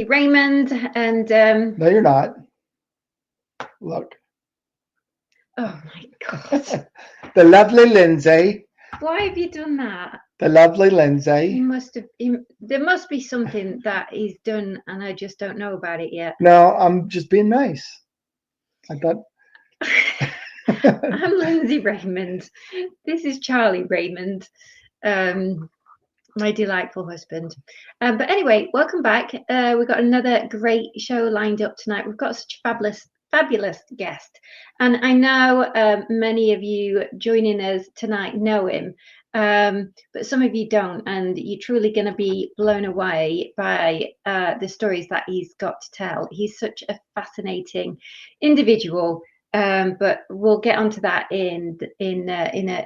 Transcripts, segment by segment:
Raymond, and no, you're not. Look. oh my God. The lovely Lindsay. Why have you done that? The lovely He Lindsay. must have. There must be something that he's done, and I just don't know about it yet. No, I'm just being nice. I thought. I'm Lindsay Raymond. This is Charlie Raymond, my delightful husband. But anyway, welcome back. We've got another great show lined up tonight. We've got such a fabulous guest, and I know many of you joining us tonight know him, but some of you don't, and you're truly going to be blown away by the stories that he's got to tell. He's such a fascinating individual. But we'll get onto that in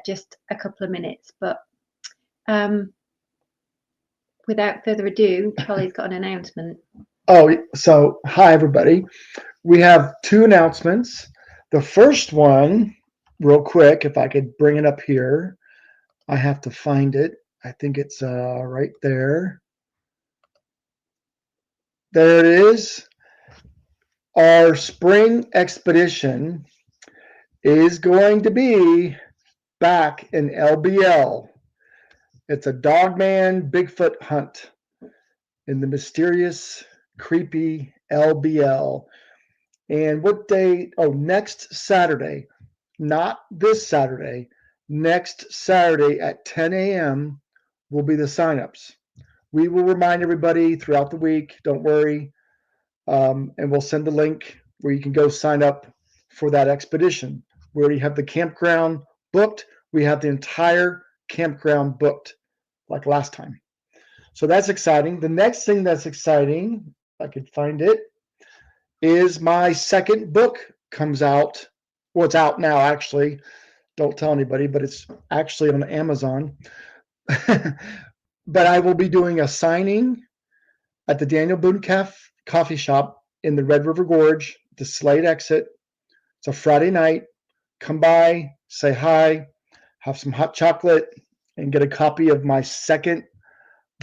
just a couple of minutes. But without further ado, Charlie's got an announcement. Oh, so hi everybody. We have two announcements. The first one, real quick, if I could bring it up here. I have to find it. I think it's right there. There it is. Our spring expedition is going to be back in LBL. It's a Dogman Bigfoot hunt in the mysterious, creepy LBL. And what day? Oh, next Saturday, not this Saturday, next Saturday at 10 a.m. will be the signups. We will remind everybody throughout the week, don't worry, and we'll send the link where you can go sign up for that expedition. We already have the campground booked. We have the entire campground booked like last time. So that's exciting. The next thing that's exciting, if I could find it, is my second book comes out. Well, it's out now, actually. Don't tell anybody, but it's actually on Amazon. But I will be doing a signing at the Daniel Boone Coffee Shop in the Red River Gorge, the Slade exit. It's a Friday night. Come by, say hi, have some hot chocolate, and get a copy of my second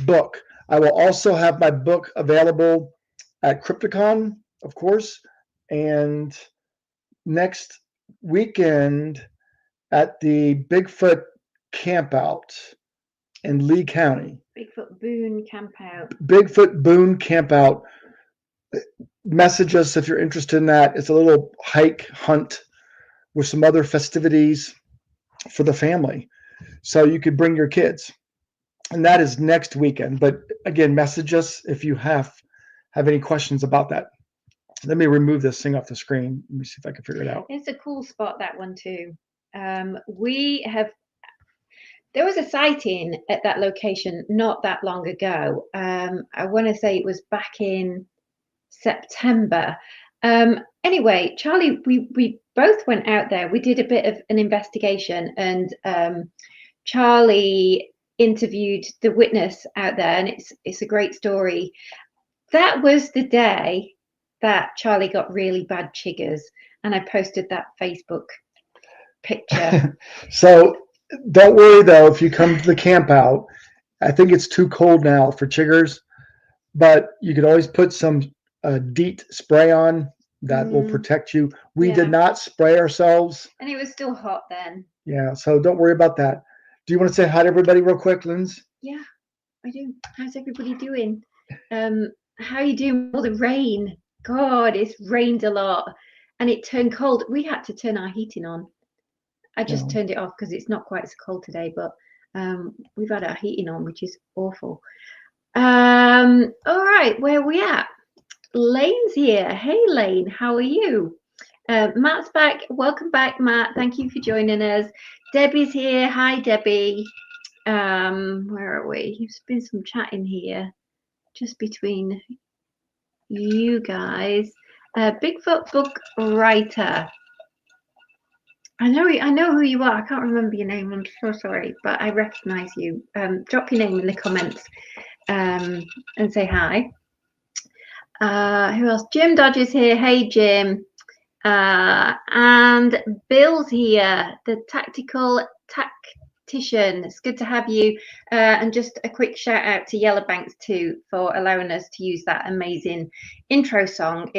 book. I will also have my book available at Crypticon, of course, and next weekend at the Bigfoot Campout in Lee County. Bigfoot Boone Campout. Bigfoot Boone Campout. Message us if you're interested in that. It's a little hike hunt with some other festivities for the family. So you could bring your kids. And that is next weekend. But again, message us if you have any questions about that. Let me remove this thing off the screen. Let me see if I can figure it out. It's a cool spot, that one too. There was a sighting at that location not that long ago. I want to say it was back in September. Anyway, Charlie, we both went out there. We did a bit of an investigation, and Charlie interviewed the witness out there, and it's a great story. That was the day that Charlie got really bad chiggers, and I posted that Facebook picture. So don't worry though, if you come to the camp out, I think it's too cold now for chiggers, but you could always put some DEET spray on that will protect you. We did not spray ourselves. And it was still hot then. Yeah, so don't worry about that. Do you want to say hi to everybody real quick, Linz? Yeah, I do. How's everybody doing? How are you doing? All the rain. God, it's rained a lot and it turned cold. We had to turn our heating on. I just turned it off because it's not quite so cold today, but we've had our heating on, which is awful. All right, where are we at? Lane's here. Hey, Lane, how are you? Matt's back. Welcome back, Matt. Thank you for joining us. Debbie's here. Hi, Debbie. Where are we? There's been some chatting here just between you guys. Bigfoot book writer. I know who you are. I can't remember your name. I'm so sorry, but I recognize you. Drop your name in the comments and say hi. Who else? Jim Dodge is here. Hey, Jim. And Bill's here. The tactical Practitioner. It's good to have you. And just a quick shout out to Yellowbanks too for allowing us to use that amazing intro song.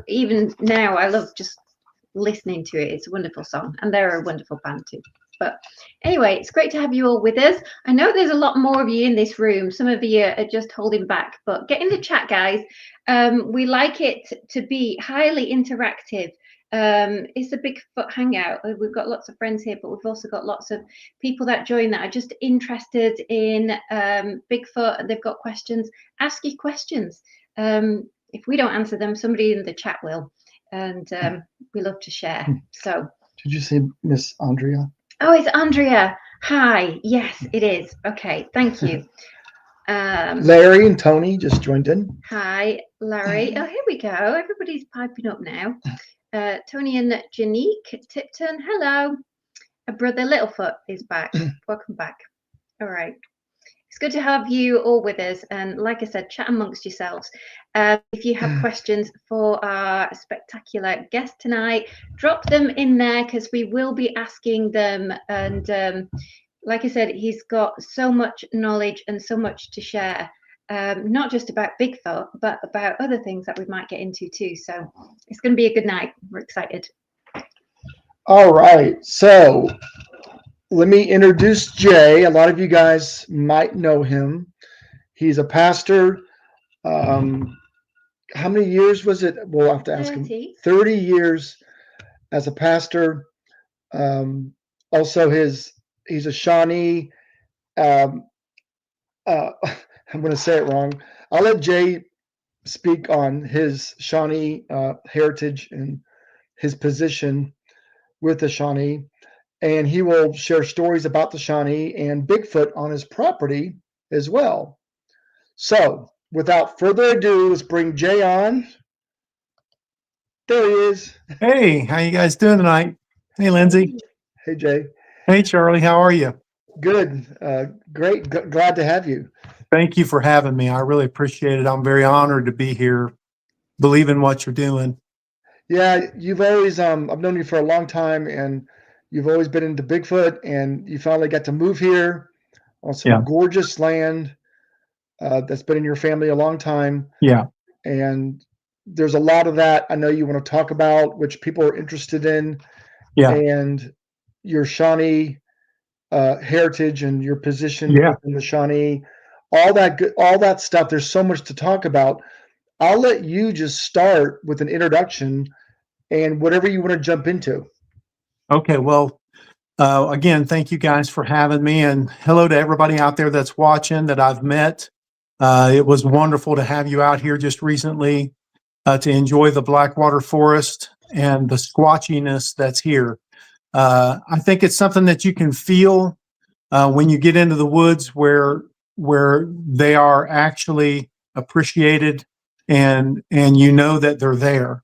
Even now, I love just listening to it. It's a wonderful song, and they're a wonderful band too. But anyway, it's great to have you all with us. I know there's a lot more of you in this room. Some of you are just holding back, but get in the chat, guys. We like it to be highly interactive. It's a Bigfoot hangout. We've got lots of friends here, but we've also got lots of people that join that are just interested in Bigfoot, and they've got questions. Ask your questions. If we don't answer them, somebody in the chat will, and we love to share. So, did you say Miss Andrea? Oh, it's Andrea. Hi. Yes, it is. Okay, thank you. Larry and Tony just joined in. Hi, Larry. Oh, here we go. Everybody's piping up now. Tony and Janique Tipton. Hello. Brother Littlefoot is back. Welcome back. All right. It's good to have you all with us. And like I said, chat amongst yourselves. If you have questions for our spectacular guest tonight, drop them in there because we will be asking them. And like I said, he's got so much knowledge and so much to share, not just about Bigfoot, but about other things that we might get into too. So it's going to be a good night. We're excited. All right. So let me introduce Jay. A lot of you guys might know him. He's a pastor. How many years was it? We'll have to ask 30. him. 30 years as a pastor. Also, he's a Shawnee. I'm going to say it wrong. I'll let Jay speak on his Shawnee heritage and his position with the Shawnee. And he will share stories about the Shawnee and Bigfoot on his property as well. So, without further ado, let's bring Jay on. There he is. Hey, how you guys doing tonight? Hey, Lindsay. Hey, Jay. Hey, Charlie. How are you? Good. Great. Glad to have you. Thank you for having me. I really appreciate it. I'm very honored to be here. Believe in what you're doing. Yeah, you've always, I've known you for a long time, and you've always been into Bigfoot, and you finally got to move here on some gorgeous land that's been in your family a long time. Yeah. And there's a lot of that I know you want to talk about, which people are interested in. Yeah. And your Shawnee heritage and your position in the Shawnee, all that stuff. There's so much to talk about. I'll let you just start with an introduction and whatever you want to jump into. Okay. Well, again, thank you guys for having me, and hello to everybody out there that's watching that I've met. It was wonderful to have you out here just recently to enjoy the Blackwater Forest and the squatchiness that's here. I think it's something that you can feel when you get into the woods where they are actually appreciated and you know that they're there.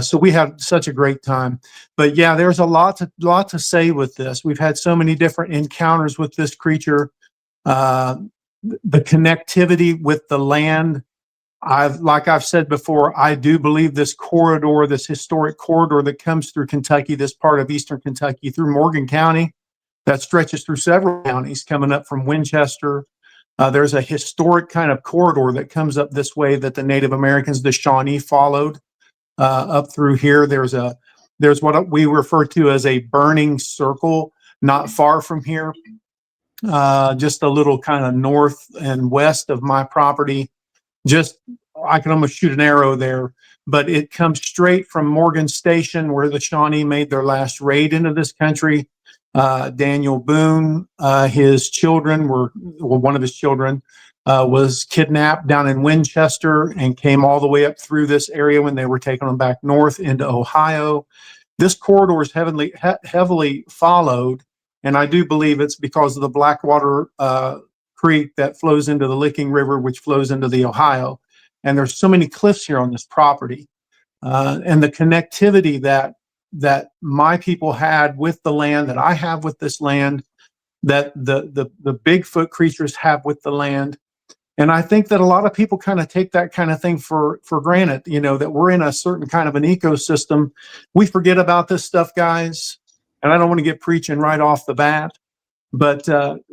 So we had such a great time. But yeah, there's a lot to say with this. We've had so many different encounters with this creature. The connectivity with the land. Like I've said before, I do believe this corridor, this historic corridor that comes through Kentucky, this part of eastern Kentucky through Morgan County, that stretches through several counties coming up from Winchester. There's a historic kind of corridor that comes up this way that the Native Americans, the Shawnee, followed up through here. There's what we refer to as a burning circle, not far from here, just a little kind of north and west of my property. Just, I can almost shoot an arrow there, but it comes straight from Morgan Station, where the Shawnee made their last raid into this country. Daniel Boone, his children one of his children was kidnapped down in Winchester and came all the way up through this area when they were taking them back north into Ohio. This corridor is heavily followed, and I do believe it's because of the Blackwater Creek that flows into the Licking River, which flows into the Ohio. And there's so many cliffs here on this property. And the connectivity that my people had with the land, that I have with this land, that the Bigfoot creatures have with the land. And I think that a lot of people kind of take that kind of thing for granted, that we're in a certain kind of an ecosystem. We forget about this stuff, guys. And I don't want to get preaching right off the bat, But,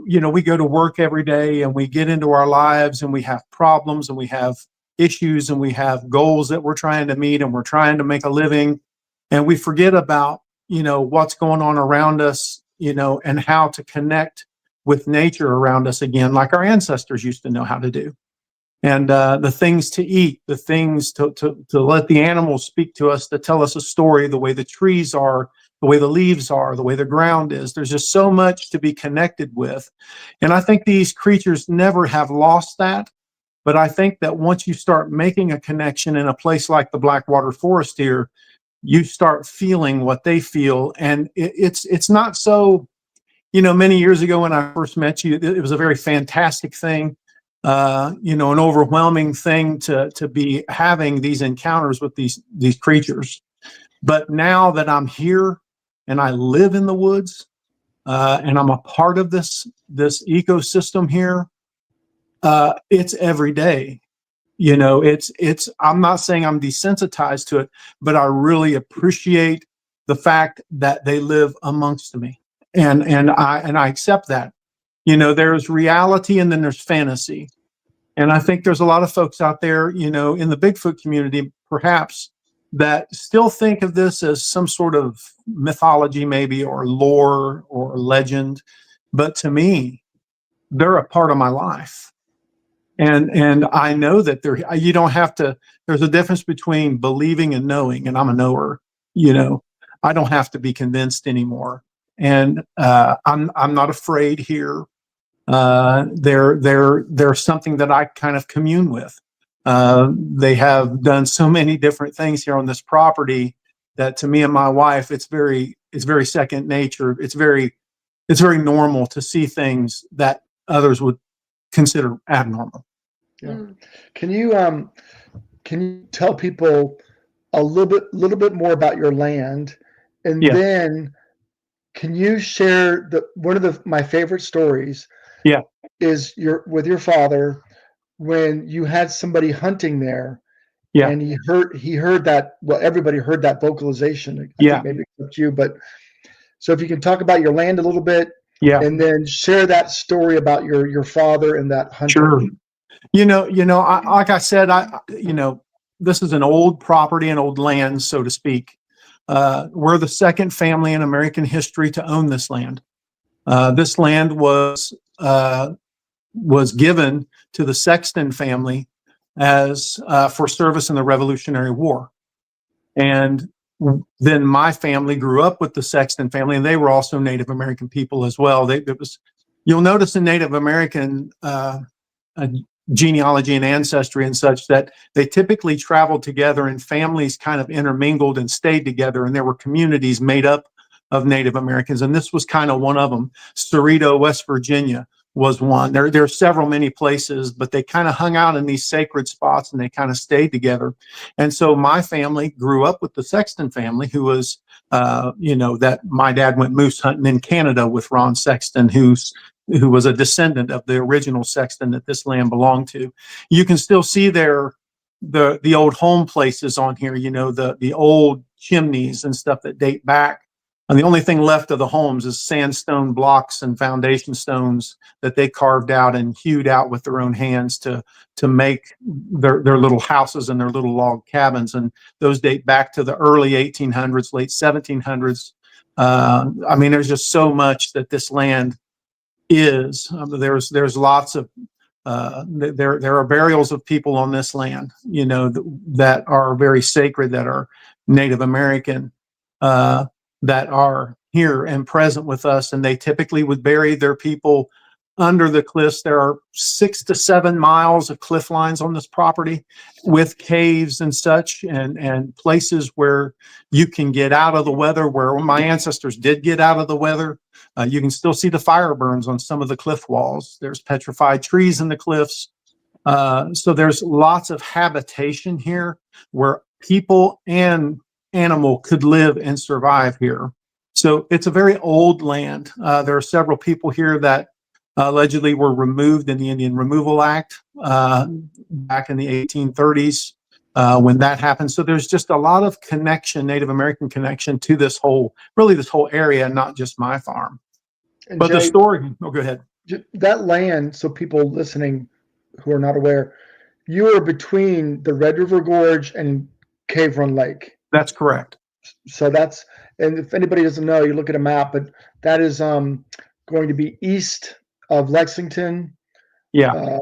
we go to work every day and we get into our lives and we have problems and we have issues and we have goals that we're trying to meet and we're trying to make a living. And we forget about, what's going on around us, and how to connect with nature around us again, like our ancestors used to know how to do. And the things to eat, the things to let the animals speak to us, to tell us a story, the way the trees are, the way the leaves are, the way the ground is. There's just so much to be connected with. And I think these creatures never have lost that. But I think that once you start making a connection in a place like the Blackwater Forest here, you start feeling what they feel. And it's not so, many years ago when I first met you, it was a very fantastic thing, an overwhelming thing to be having these encounters with these creatures. But now that I'm here and I live in the woods, and I'm a part of this ecosystem here, it's every day. I'm not saying I'm desensitized to it, but I really appreciate the fact that they live amongst me. And I accept that. There's reality and then there's fantasy. And I think there's a lot of folks out there, in the Bigfoot community, perhaps, that still think of this as some sort of mythology, maybe, or lore or legend. But to me, they're a part of my life. And I know that you don't have to, there's a difference between believing and knowing, and I'm a knower. I don't have to be convinced anymore. And I'm not afraid here. They're something that I kind of commune with. They have done so many different things here on this property that to me and my wife, it's very second nature. It's very normal to see things that others would consider abnormal. Yeah. Can you tell people a little bit more about your land, and then can you share one of my favorite stories? Yeah, is with your father when you had somebody hunting there. Yeah, and he heard that. Well, everybody heard that vocalization. I think maybe except you, but so if you can talk about your land a little bit, and then share that story about your father and that hunting. Sure. Like I said, this is an old property, an old land, so to speak. We're the second family in American history to own this land. This land was given to the Sexton family as for service in the Revolutionary War. And then my family grew up with the Sexton family, and they were also Native American people as well. You'll notice in Native American genealogy and ancestry and such that they typically traveled together and families kind of intermingled and stayed together, and there were communities made up of Native Americans, and this was kind of one of them. Cerrito, West Virginia was one. There are several, many places, but they kind of hung out in these sacred spots and they kind of stayed together. And so my family grew up with the Sexton family, who was, that my dad went moose hunting in Canada with Ron Sexton, who was a descendant of the original Sexton that this land belonged to. You can still see the old home places on here, the old chimneys and stuff that date back. And the only thing left of the homes is sandstone blocks and foundation stones that they carved out and hewed out with their own hands to make their little houses and their little log cabins. And those date back to the early 1800s, late 1700s. There's just so much that this land is. There's lots of there are burials of people on this land, that are very sacred, that are Native American, that are here and present with us, and they typically would bury their people under the cliffs. There are 6 to 7 miles of cliff lines on this property with caves and such, and places where you can get out of the weather, where my ancestors did get out of the weather. You can still see the fire burns on some of the cliff walls. There's petrified trees in the cliffs. So there's lots of habitation here where people and animal could live and survive here. So it's a very old land. There are several people here that allegedly were removed in the Indian Removal Act back in the 1830s when that happened. So there's just a lot of connection, Native American connection, to this whole area, not just my farm. And But the Jay, story, oh, go ahead. that land, so people listening who are not aware, you are between the Red River Gorge and Cave Run Lake. That's correct. So that's, and if anybody doesn't know, you look at a map, but that is going to be east of Lexington. Yeah.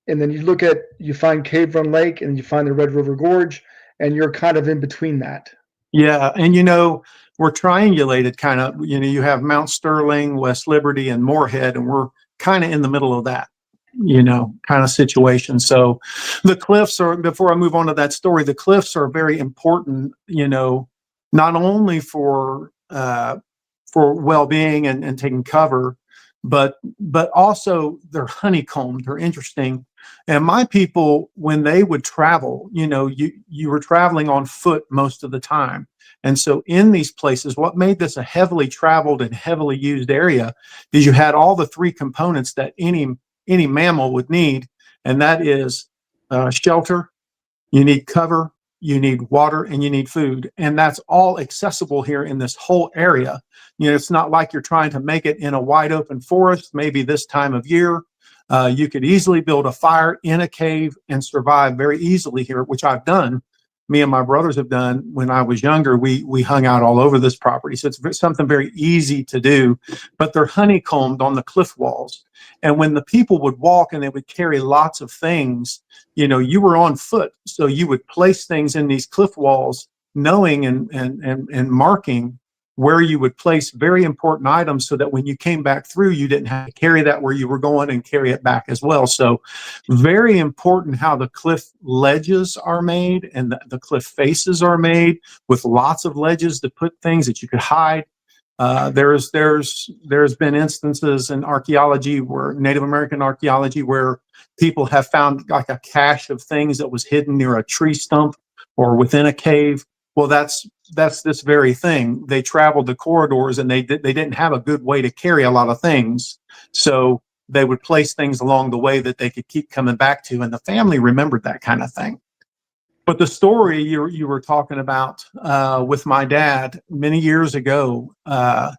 And then you find Cave Run Lake and you find the Red River Gorge, and you're kind of in between that. Yeah. And, we're triangulated kind of, you have Mount Sterling, West Liberty, and Moorhead, and we're kind of in the middle of that, kind of situation. So the cliffs are, before I move on to that story, the cliffs are very important, not only for well-being and taking cover, but also they're honeycombed. They're interesting. And my people, when they would travel, you were traveling on foot most of the time. And so in these places, what made this a heavily traveled and heavily used area is you had all the three components that any mammal would need. And that is shelter, you need cover, you need water, and you need food. And that's all accessible here in this whole area. It's not like you're trying to make it in a wide open forest, maybe this time of year. You could easily build a fire in a cave and survive very easily here, which I've done. Me and my brothers have done. When I was younger, we hung out all over this property. So it's something very easy to do, but they're honeycombed on the cliff walls. And when the people would walk and they would carry lots of things, you were on foot. So you would place things in these cliff walls, knowing and marking where you would place very important items so that when you came back through, you didn't have to carry that where you were going and carry it back as well. So very important how the cliff ledges are made and the cliff faces are made with lots of ledges to put things that you could hide. There's been instances in archaeology, where Native American archaeology, where people have found like a cache of things that was hidden near a tree stump or within a cave. Well, that's this very thing. They traveled the corridors and they didn't have a good way to carry a lot of things. So they would place things along the way that they could keep coming back to. And the family remembered that kind of thing. But the story you were talking about with my dad many years ago, and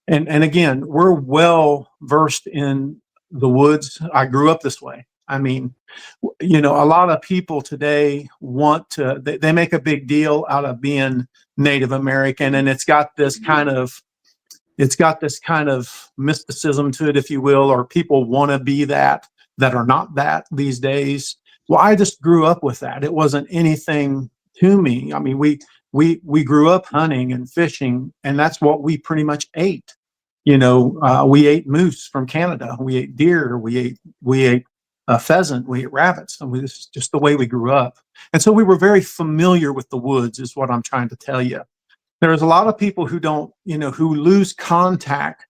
again, we're well versed in the woods. I grew up this way. I mean, a lot of people today they make a big deal out of being Native American, and it's got this kind of mysticism to it, if you will, or people want to be that are not that these days. Well, I just grew up with that. It wasn't anything to me. I mean, we grew up hunting and fishing, and that's what we pretty much ate. We ate moose from Canada. We ate deer. We ate pheasant. We ate rabbits. I mean, this is just the way we grew up. And so we were very familiar with the woods, is what I'm trying to tell you. There's a lot of people who don't, who lose contact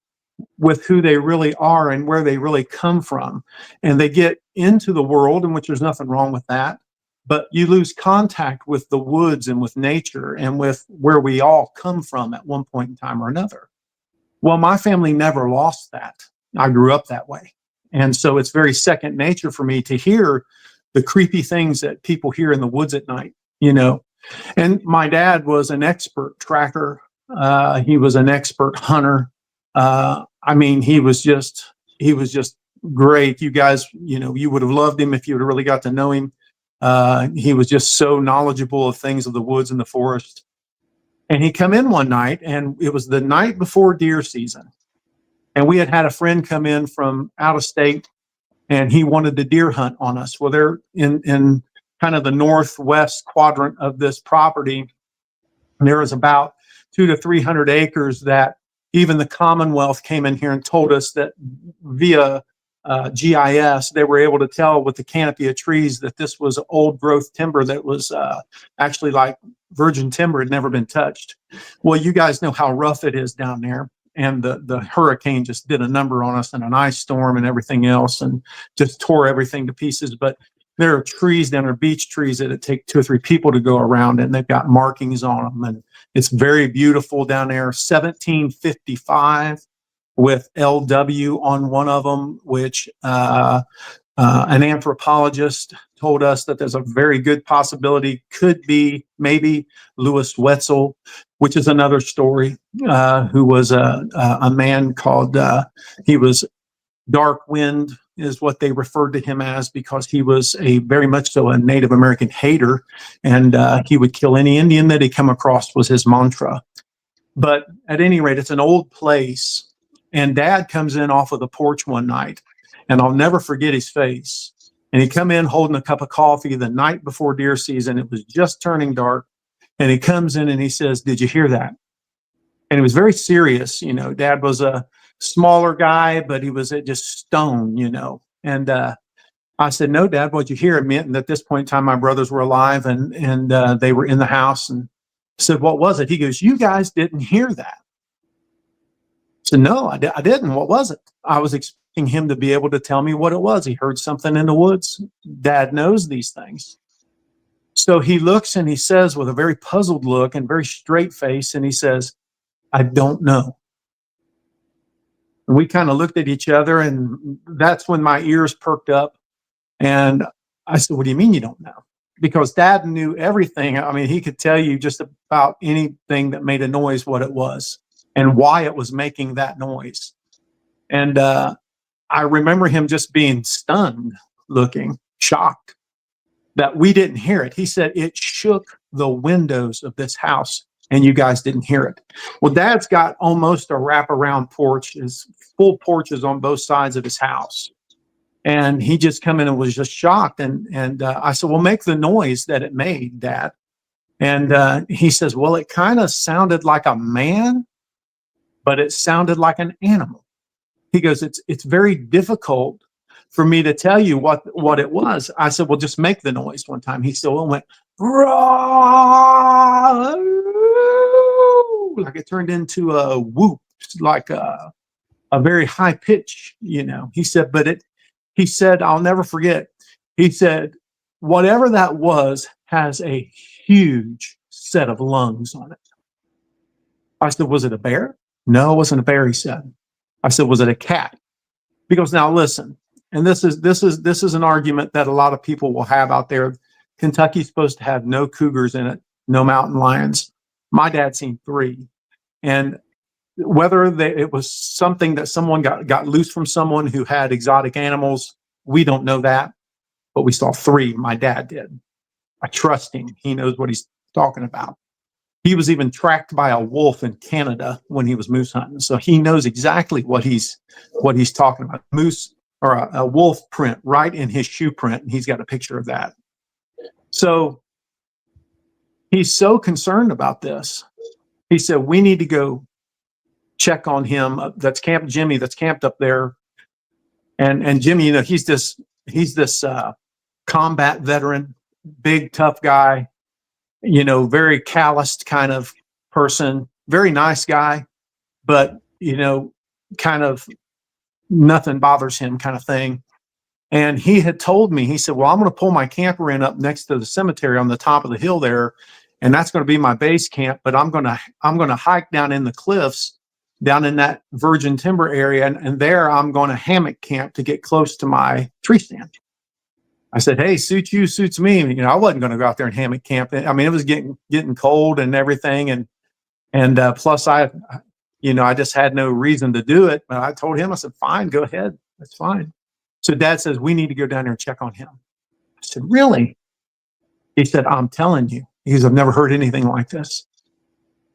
with who they really are and where they really come from. And they get into the world, in which there's nothing wrong with that. But you lose contact with the woods and with nature and with where we all come from at one point in time or another. Well, my family never lost that. I grew up that way. And so it's very second nature for me to hear the creepy things that people hear in the woods at night, And my dad was an expert tracker. He was an expert hunter. I mean, he was just great. You guys, you would have loved him if you would have really got to know him. He was just so knowledgeable of things of the woods and the forest. And he come in one night, and it was the night before deer season. And we had a friend come in from out of state, and he wanted to deer hunt on us. Well, they're in kind of the northwest quadrant of this property. There is about 200 to 300 acres that even the Commonwealth came in here and told us that via GIS, they were able to tell with the canopy of trees that this was old growth timber that was actually like virgin timber, had never been touched. Well, you guys know how rough it is down there. And the hurricane just did a number on us, and an ice storm and everything else, and just tore everything to pieces. But there are trees down there, beech trees, that it take 2 or 3 people to go around, and they've got markings on them. And it's very beautiful down there. 1755 with LW on one of them, which An anthropologist told us that there's a very good possibility, could be maybe Louis Wetzel, which is another story, who was a man called, he was Dark Wind is what they referred to him as, because he was a very much so a Native American hater, and he would kill any Indian that he come across was his mantra. But at any rate, it's an old place, and Dad comes in off of the porch one night, and I'll never forget his face. And he come in holding a cup of coffee the night before deer season. It was just turning dark, and he comes in and he says, "Did you hear that?" And he was very serious. You know, Dad was a smaller guy, but he was just stone, you know. And I said, "No, Dad, what'd you hear?" And at this point in time, my brothers were alive, and they were in the house. And I said, "What was it?" He goes, "You guys didn't hear that." I said, "No, I didn't. What was it?" I was expecting him to be able to tell me what it was. He heard something in the woods. Dad knows these things. So he looks and he says, with a very puzzled look and very straight face, and he says, "I don't know." And we kind of looked at each other, and that's when my ears perked up. And I said, "What do you mean you don't know?" Because Dad knew everything. I mean, he could tell you just about anything that made a noise, what it was and why it was making that noise. And I remember him just being stunned, looking shocked that we didn't hear it. He said, "It shook the windows of this house, and you guys didn't hear it." Well, Dad's got almost a wraparound porch, his full porches on both sides of his house. And he just come in and was just shocked. And I said, "Well, make the noise that it made, Dad." And he says, "Well, it kind of sounded like a man, but it sounded like an animal." He goes, it's very difficult for me to tell you what it was." I said, "Well, just make the noise one time." He still went, "Raw," like it turned into a whoop, like a very high pitch, you know. He said, he said, I'll never forget. He said, "Whatever that was has a huge set of lungs on it." I said, "Was it a bear?" "No, it wasn't a bear," he said. I said, "Was it a cat?" Because now listen, and this is an argument that a lot of people will have out there. Kentucky's supposed to have no cougars in it, no mountain lions. My dad seen 3. And whether it was something that someone got loose from someone who had exotic animals, we don't know that. But we saw 3. My dad did. I trust him. He knows what he's talking about. He was even tracked by a wolf in Canada when he was moose hunting. So he knows exactly what he's talking about. Moose or a wolf print right in his shoe print. And he's got a picture of that. So he's so concerned about this. He said, "We need to go check on him." That's Jimmy that's camped up there. And Jimmy, you know, he's this combat veteran, big, tough guy, you know, very calloused kind of person, very nice guy, but, you know, kind of nothing bothers him kind of thing. And he had told me, he said, "Well, I'm going to pull my camper in up next to the cemetery on the top of the hill there, and that's going to be my base camp, but I'm going to hike down in the cliffs down in that virgin timber area, and there I'm going to hammock camp to get close to my tree stand." I said, "Hey, suits you, suits me." You know, I wasn't going to go out there and hammock camp. I mean, it was getting cold and everything, and plus I just had no reason to do it. But I told him, I said, "Fine, go ahead, that's fine." So Dad says, "We need to go down there and check on him." I said, "Really?" He said, "I'm telling you." He goes, "I've never heard anything like this."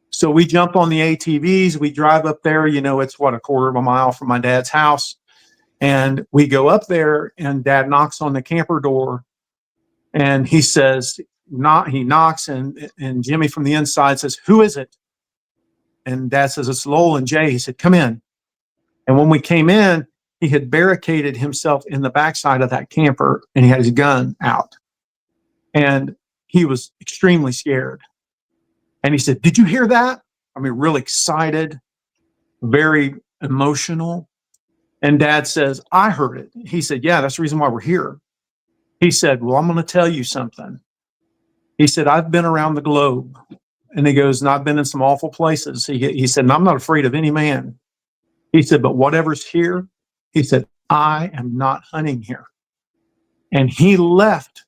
So we jump on the ATVs, we drive up there, you know, it's a quarter of a mile from my dad's house. And we go up there, and Dad knocks on the camper door, and he says, he knocks, and Jimmy from the inside says, "Who is it?" And Dad says, "It's Lowell and Jay." He said, "Come in." And when we came in, he had barricaded himself in the backside of that camper, and he had his gun out. And he was extremely scared. And he said, "Did you hear that?" I mean, really excited, very emotional. And Dad says, "I heard it." He said, "Yeah, that's the reason why we're here." He said, "Well, I'm going to tell you something." He said, "I've been around the globe." And he goes, "And I've been in some awful places." He said, "And I'm not afraid of any man." He said, "But whatever's here," he said, "I am not hunting here." And he left,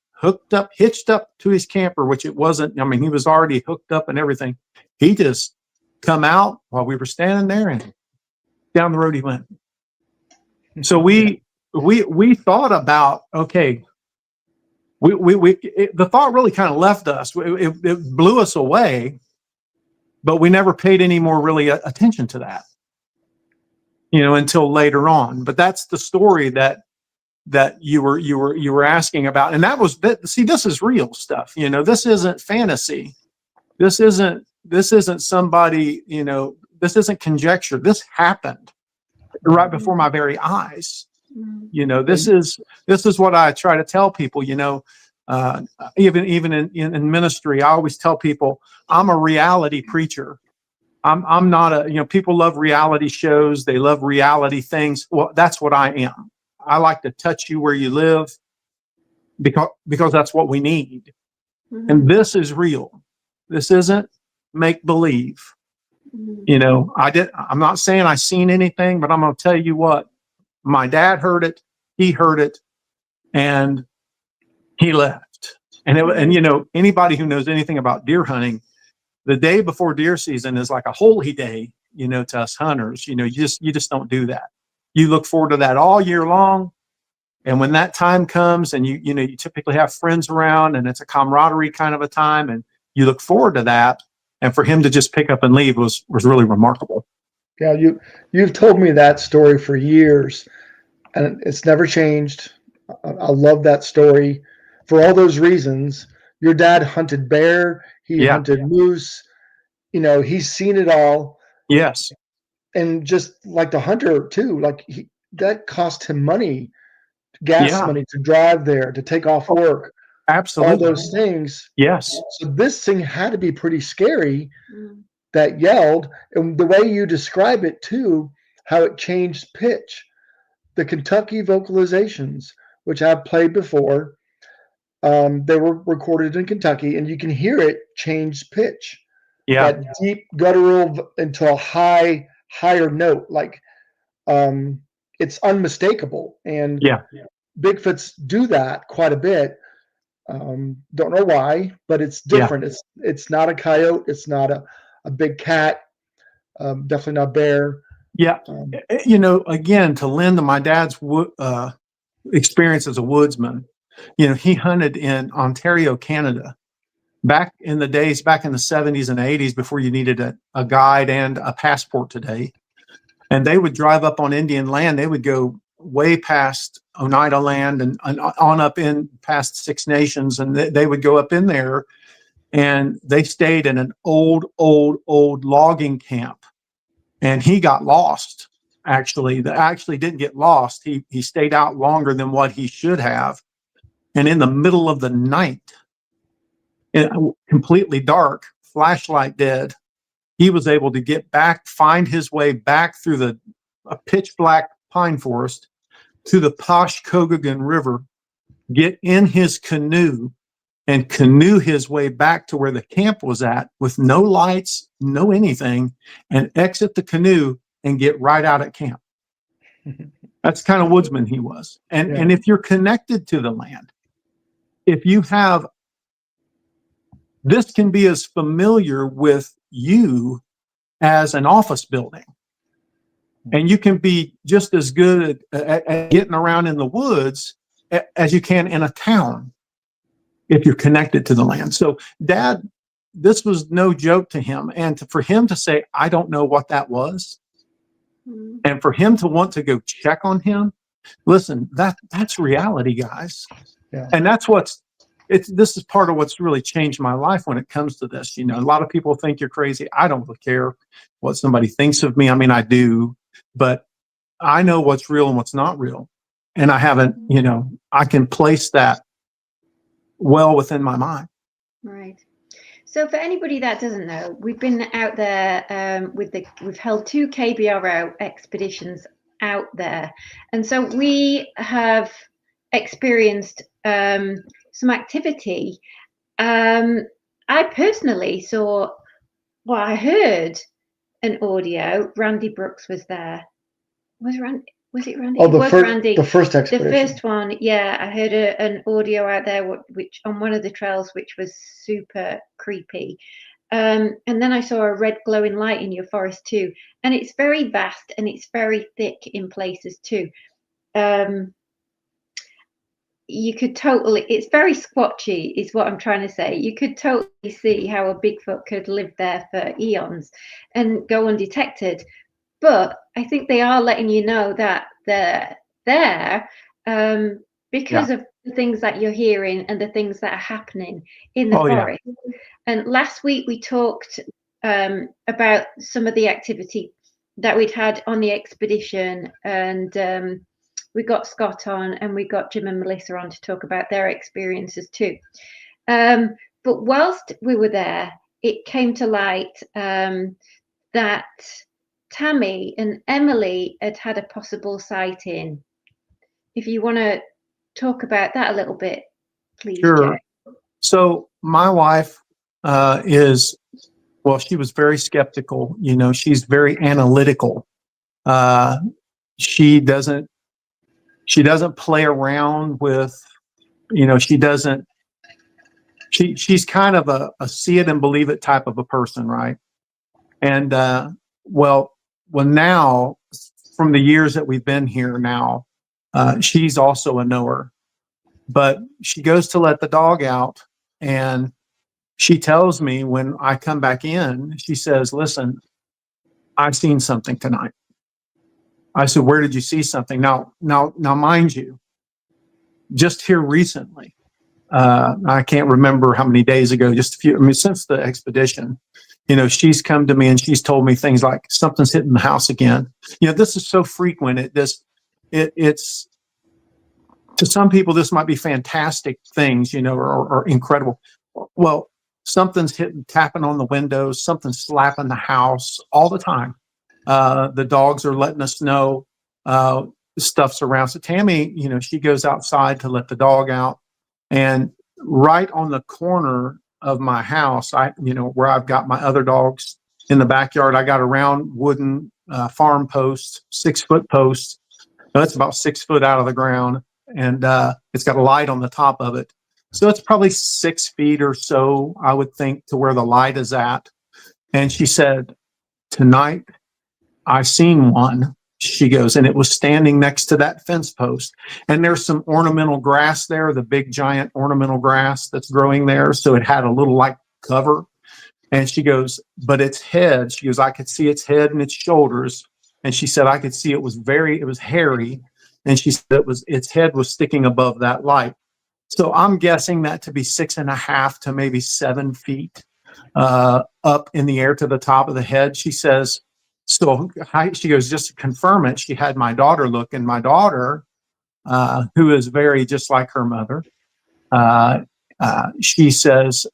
hitched up to his camper, which it wasn't. I mean, he was already hooked up and everything. He just come out while we were standing there, and down the road he went. So we thought about, okay, the thought really kind of left us. It blew us away, but we never paid any more really attention to that, until later on. But that's the story that you were asking about, and that was that. See, this is real stuff. This isn't fantasy. This isn't somebody. This isn't conjecture. This happened right before my very eyes. This is what I try to tell people. Even in ministry, I always tell people I'm a reality preacher. I'm not people love reality shows. They love reality things. Well, that's what I am. I like to touch you where you live because that's what we need. Mm-hmm. And this is real. This isn't make believe. Mm-hmm. I'm not saying I seen anything, but I'm going to tell you what, my dad heard it. He heard it, and he left. And anybody who knows anything about deer hunting, the day before deer season is like a holy day, to us hunters. You just don't do that. You look forward to that all year long. And when that time comes, and you typically have friends around, and it's a camaraderie kind of a time, and you look forward to that. And for him to just pick up and leave was really remarkable. Yeah, you've told me that story for years, and it's never changed. I love that story for all those reasons. Your dad hunted bear, he hunted moose. He's seen it all. Yes. And just like the hunter too, that cost him money, gas money to drive there, to take off work. Absolutely. All those things. Yes. So this thing had to be pretty scary that yelled. And the way you describe it too, how it changed pitch. The Kentucky vocalizations, which I've played before, they were recorded in Kentucky, and you can hear it change pitch. Yeah. That deep guttural into a higher note, it's unmistakable. And Bigfoots do that quite a bit. Don't know why, but it's different. Yeah. It's not a coyote. It's not a big cat. Definitely not bear. Yeah. Again, to lend to my dad's experience as a woodsman, he hunted in Ontario, Canada. Back in the 70s and 80s, before you needed a guide and a passport today. And they would drive up on Indian land. They would go way past Oneida land and on up in past Six Nations. And they would go up in there, and they stayed in an old logging camp. And he got lost, actually. Actually didn't get lost. He stayed out longer than what he should have. And in the middle of the night, completely dark, flashlight dead, he was able to find his way back through a pitch black pine forest to the Poshkogan River, get in his canoe, and canoe his way back to where the camp was at with no lights, no anything, and exit the canoe and get right out at camp. That's the kind of woodsman he was. And if you're connected to the land, if you have, this can be as familiar with you as an office building. And you can be just as good at getting around in the woods as you can in a town if you're connected to the land. So Dad, this was no joke to him. And for him to say, I don't know what that was, and for him to want to go check on him, listen, that's reality, guys. Yeah. And that's this is part of what's really changed my life when it comes to this. A lot of people think you're crazy. I don't really care what somebody thinks of me. I mean, I do, but I know what's real and what's not real. And I haven't, I can place that well within my mind. Right. So for anybody that doesn't know, we've been out there we've held 2 KBRO expeditions out there. And so we have experienced some activity. I personally saw, I heard an audio. Randy Brooks was there. Was Was it Randy? Oh, It was Randy. the first The expedition. first one, yeah. I heard an audio out there, which on one of the trails, which was super creepy. And then I saw a red glowing light in your forest too, and it's very vast and it's very thick in places too. You could totally, it's very squatchy is what I'm trying to say. You could totally see how a Bigfoot could live there for eons and go undetected. But I think they are letting you know that they're there because of the things that you're hearing and the things that are happening in the forest. And last week we talked about some of the activity that we'd had on the expedition, and we got Scott on and we got Jim and Melissa on to talk about their experiences too. But whilst we were there, it came to light that Tammy and Emily had a possible sighting. If you want to talk about that a little bit, please. Sure. Jay. So my wife she was very skeptical. You know, she's very analytical. She doesn't play around with, she's kind of a see it and believe it type of a person, right? And well, now from the years that we've been here now, she's also a knower. But she goes to let the dog out, and she tells me when I come back in, she says, "Listen, I've seen something tonight." I said, "Where did you see something?" Now, mind you, just here recently, I can't remember how many days ago, just a few, since the expedition, she's come to me and she's told me things like something's hitting the house again. This is so frequent. It's to some people, this might be fantastic things, or incredible. Well, something's tapping on the windows, something's slapping the house all the time. The dogs are letting us know stuff's around. So Tammy, she goes outside to let the dog out, and right on the corner of my house, where I've got my other dogs in the backyard, I got a round wooden farm post, 6-foot post. That's about 6 foot out of the ground, and it's got a light on the top of it. So it's probably 6 feet or so, I would think, to where the light is at. And she said, "Tonight, I seen one." She goes, and it was standing next to that fence post. And there's some ornamental grass there, the big giant ornamental grass that's growing there. So it had a little like cover. And she goes, but its head, she goes, I could see its head and its shoulders. And she said, I could see it was hairy. And she said its head was sticking above that light. So I'm guessing that to be 6.5 to maybe 7 feet up in the air to the top of the head. She says, she goes, just to confirm it, she had my daughter look, and my daughter, who is very just like her mother, she says,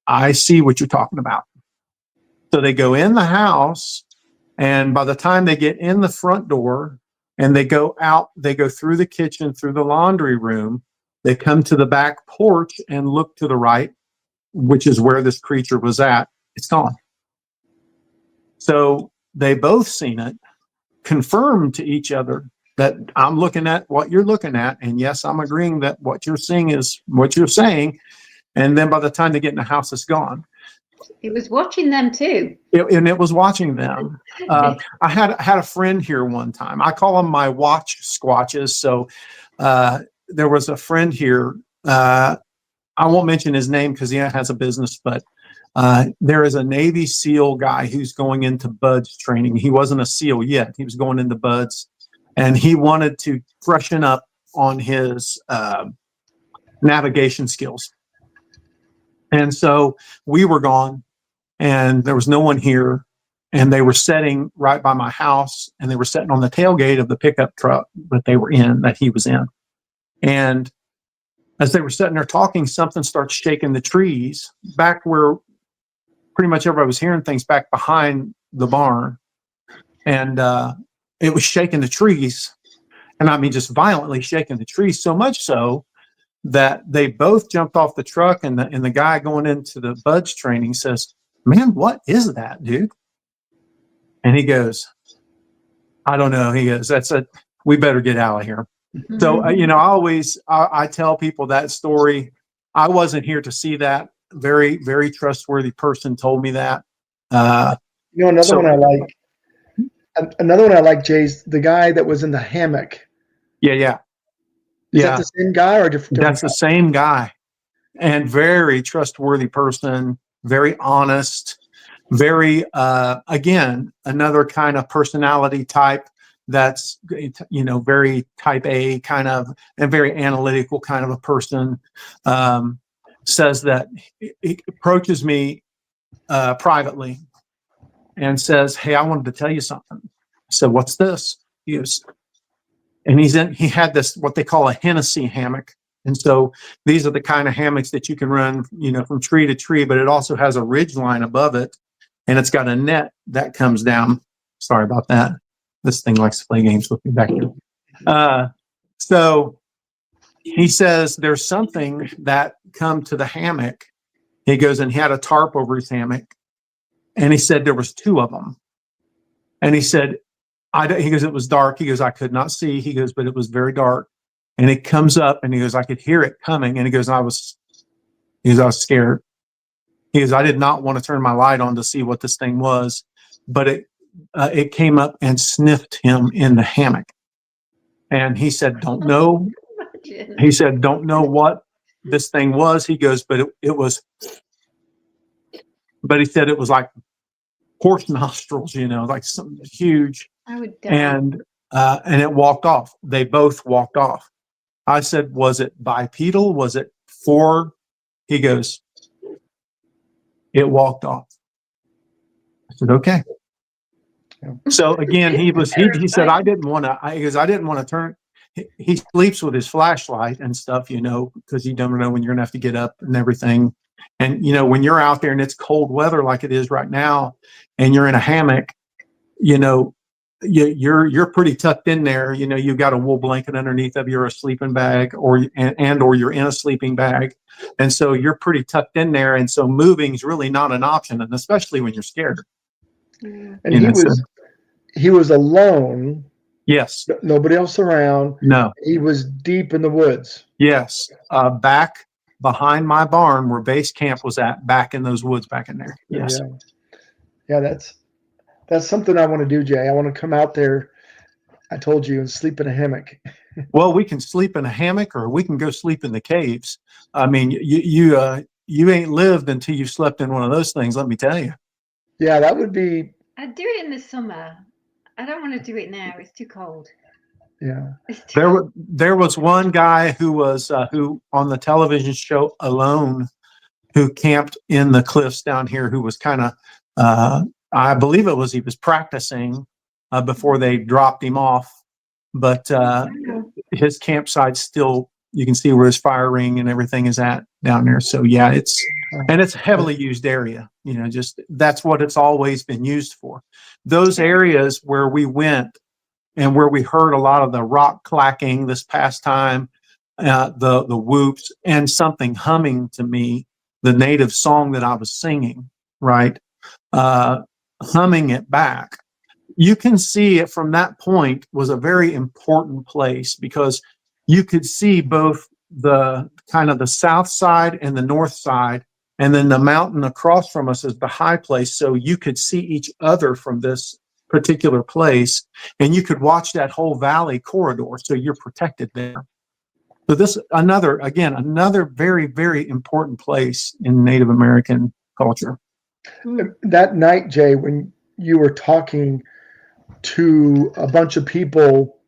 I see what you're talking about. So they go in the house, and by the time they get in the front door and they go out, they go through the kitchen, through the laundry room, they come to the back porch and look to the right, which is where this creature was at. It's gone. So they both seen it, confirmed to each other that I'm looking at what you're looking at. And yes, I'm agreeing that what you're seeing is what you're saying. And then by the time they get in the house, it's gone. It was watching them too. And it was watching them. I had a friend here one time. I call them my watch squatches. So there was a friend here. I won't mention his name because he has a business, but there is a Navy SEAL guy who's going into BUDS training. He wasn't a SEAL yet. He was going into BUDS, and he wanted to freshen up on his navigation skills. And so we were gone, and there was no one here, and they were sitting right by my house, and they were sitting on the tailgate of the pickup truck that he was in. And as they were sitting there talking, something starts shaking the trees back where pretty much everybody was hearing things back behind the barn. And it was shaking the trees. And I mean, just violently shaking the trees, so much so that they both jumped off the truck, and the guy going into the BUDS training says, "Man, what is that, dude?" And he goes, "I don't know." He goes, we better get out of here. So, you know, I tell people that story. I wasn't here to see that. Very, very trustworthy person told me that. You know, another one I like, Jay's the guy that was in the hammock. Yeah. Is that the same guy or different? That's the same guy, and very trustworthy person, very honest, very, again, another kind of personality type that's, you know, very type A kind of, and very analytical kind of a person. Says that he approaches me privately and says, "Hey, I wanted to tell you something." I said, "What's this?" He goes, and he had this, what they call a Hennessy hammock. And so these are the kind of hammocks that you can run, you know, from tree to tree, but it also has a ridge line above it. And it's got a net that comes down. Sorry about that. This thing likes to play games with me back here. So he says there's something that come to the hammock. He goes, and he had a tarp over his hammock. And he said there was two of them. And he said, he goes, it was dark. He goes, I could not see. He goes, but it was very dark. And it comes up, and he goes, I could hear it coming. And he goes, I was scared. He goes, I did not want to turn my light on to see what this thing was, but it came up and sniffed him in the hammock. And he said, don't know. He said, don't know what this thing was. He goes, but it was, but he said it was like horse nostrils, you know, like something huge. I would die. And it walked off. They both walked off. I said, was it bipedal? Was it four? He goes, it walked off. I said, okay. So again, he said, I didn't want to turn. He sleeps with his flashlight and stuff, you know, because you don't know when you're gonna have to get up and everything. And, you know, when you're out there and it's cold weather like it is right now, and you're in a hammock, you know, you're pretty tucked in there. You know, you've got a wool blanket underneath of you, or a sleeping bag, or you're in a sleeping bag. And so you're pretty tucked in there. And so moving is really not an option, and especially when you're scared. And he was alone. Yes. Nobody else around. No. He was deep in the woods. Yes. Back behind my barn where base camp was at, back in those woods back in there. Yes. Yeah, that's something I want to do, Jay. I want to come out there, I told you, and sleep in a hammock. Well, we can sleep in a hammock, or we can go sleep in the caves. I mean, you ain't lived until you've slept in one of those things, let me tell you. Yeah, that would be. I'd do it in the summer. I don't want to do it now. It's too cold. Yeah. There was one guy who was who on the television show Alone, who camped in the cliffs down here, who was kind of I believe he was practicing before they dropped him off, but his campsite still, you can see where his fire ring and everything is at down there. So yeah, it's a heavily used area, you know, just that's what it's always been used for. Those areas where we went and where we heard a lot of the rock clacking this past time, the whoops, and something humming to me, the native song that I was singing, right? Humming it back. You can see it from that point was a very important place, because you could see both the kind of the south side and the north side, and then the mountain across from us is the high place. So you could see each other from this particular place, and you could watch that whole valley corridor. So you're protected there. So this another very, very important place in Native American culture. That night, Jay, when you were talking to a bunch of people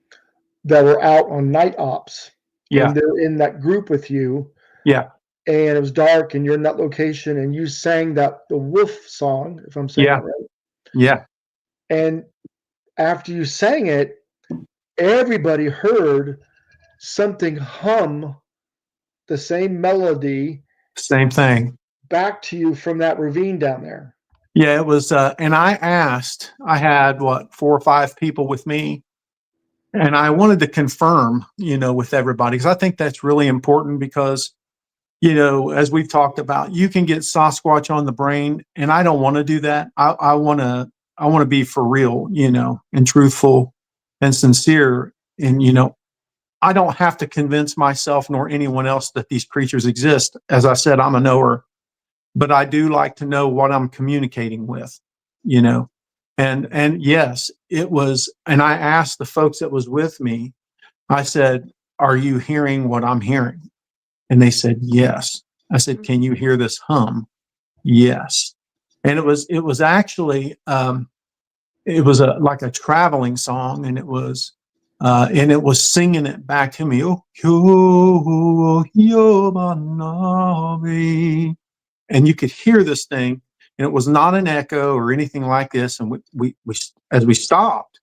that were out on night ops, and they're in that group with you, and it was dark, and you're in that location, and you sang the wolf song, if I'm saying that right. And after you sang it, everybody heard something hum the same melody, same thing, back to you from that ravine down there. Yeah, it was, and I had 4 or 5 people with me, and I wanted to confirm, you know, with everybody, because I think that's really important, because, you know, as we've talked about, you can get Sasquatch on the brain, and I don't want to do that. I want to be for real, you know, and truthful and sincere. And, you know, I don't have to convince myself nor anyone else that these creatures exist. As I said, I'm a knower, but I do like to know what I'm communicating with, you know. And yes, it was, and I asked the folks that was with me, I said, are you hearing what I'm hearing? And they said, yes. I said, can you hear this hum? Yes. And it was actually, it was like a traveling song, and it was singing it back to me. Oh, yo, yo, manabe. And you could hear this thing, and it was not an echo or anything like this. And we as we stopped,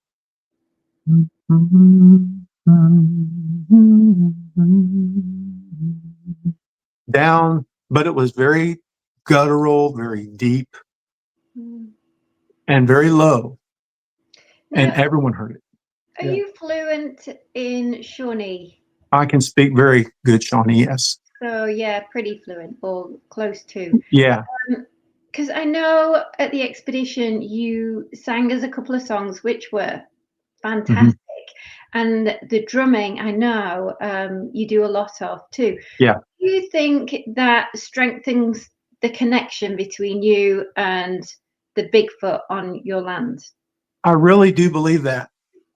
down, but it was very guttural, very deep, and very low, and everyone heard it. Are you fluent in Shawnee? I can speak very good Shawnee, yes. So yeah, pretty fluent or close to. Yeah. Because I know at the expedition you sang us a couple of songs which were fantastic, and the drumming I know you do a lot of too. Yeah. Do you think that strengthens the connection between you and the Bigfoot on your land? I really do believe that.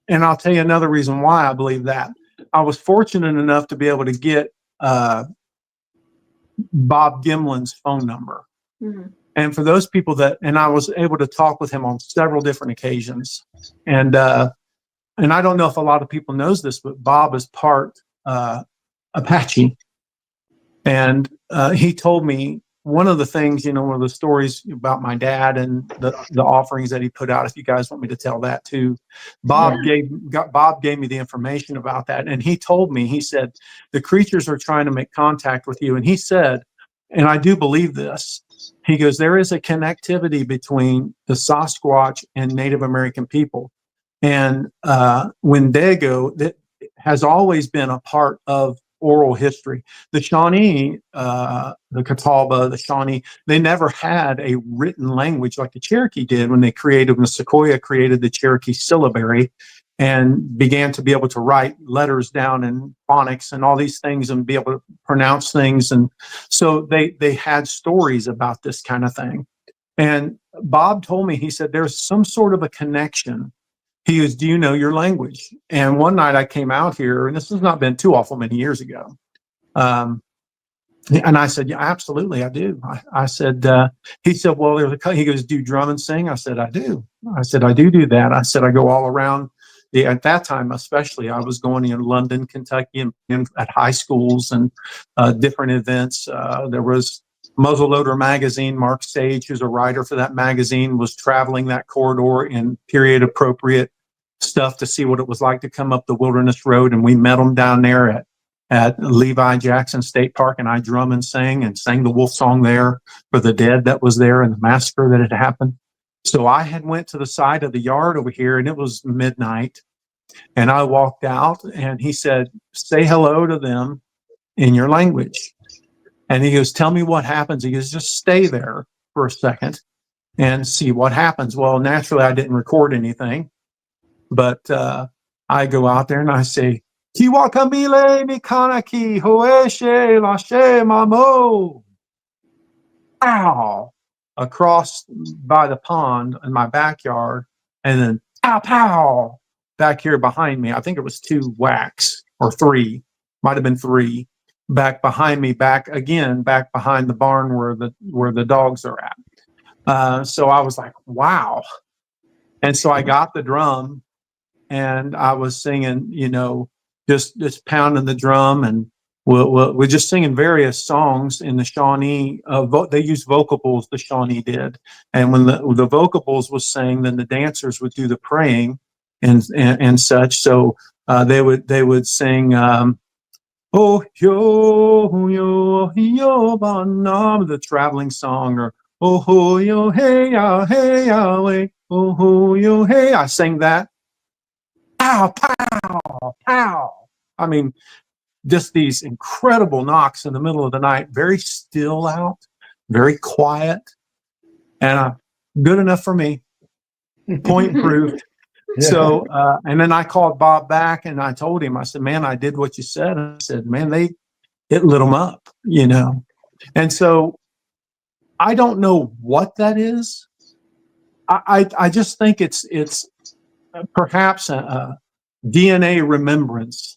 And I'll tell you another reason why I believe that. I was fortunate enough to be able to get Bob Gimlin's phone number. And for those people and I was able to talk with him on several different occasions. And I don't know if a lot of people knows this, but Bob is part Apache. And he told me one of the things, you know, one of the stories about my dad and the offerings that he put out, if you guys want me to tell that too, Bob gave me the information about that. And he told me, he said, the creatures are trying to make contact with you. And he said, and I do believe this, he goes, there is a connectivity between the Sasquatch and Native American people. And Wendigo, that has always been a part of oral history. The Shawnee, the Catawba, the Shawnee, they never had a written language like the Cherokee did when the Sequoia created the Cherokee syllabary and began to be able to write letters down in phonics and all these things and be able to pronounce things. And so they had stories about this kind of thing. And Bob told me, he said, there's some sort of a connection. He goes, do you know your language? And one night I came out here, and this has not been too awful many years ago. And I said, yeah, absolutely, I do. I said, he said, well, he goes, do you drum and sing? I said, I do. I said, I do that. I said, I go all around. At that time, especially, I was going in London, Kentucky, and at high schools and different events. There was Muzzleloader magazine. Mark Sage, who's a writer for that magazine, was traveling that corridor in period appropriate stuff to see what it was like to come up the Wilderness Road. And we met them down there at Levi Jackson State Park, and I drum and sang the wolf song there for the dead that was there and the massacre that had happened. So I had went to the side of the yard over here, and it was midnight, and I walked out, and he said, say hello to them in your language. And he goes, tell me what happens. He goes, just stay there for a second and see what happens. Well, naturally, I didn't record anything, but I go out there and I say, Kiwakamile Mikanaki Hoeshe Lashe Mamo. Ow! Across by the pond in my backyard, and then pow pow back here behind me. I think it was 2 whacks or 3, might have been 3. Back behind me, back behind the barn where the dogs are at. So I was like, wow. And so I got the drum and I was singing, you know, just pounding the drum, and we're just singing various songs in the Shawnee. They used vocables, the Shawnee did. And when the vocables was sang, then the dancers would do the praying and such. So they would sing, oh, yo, yo, yo, banam, the traveling song, or oh, ho, yo, hey, ya, way, oh, ho, yo, hey. I sang that. Pow, pow, pow. I mean, just these incredible knocks in the middle of the night, very still out, very quiet, and good enough for me. Point proved. So, and then I called Bob back and I told him, I said, man, I did what you said. And I said, man, it lit them up, you know? And so I don't know what that is. I just think it's perhaps a DNA remembrance.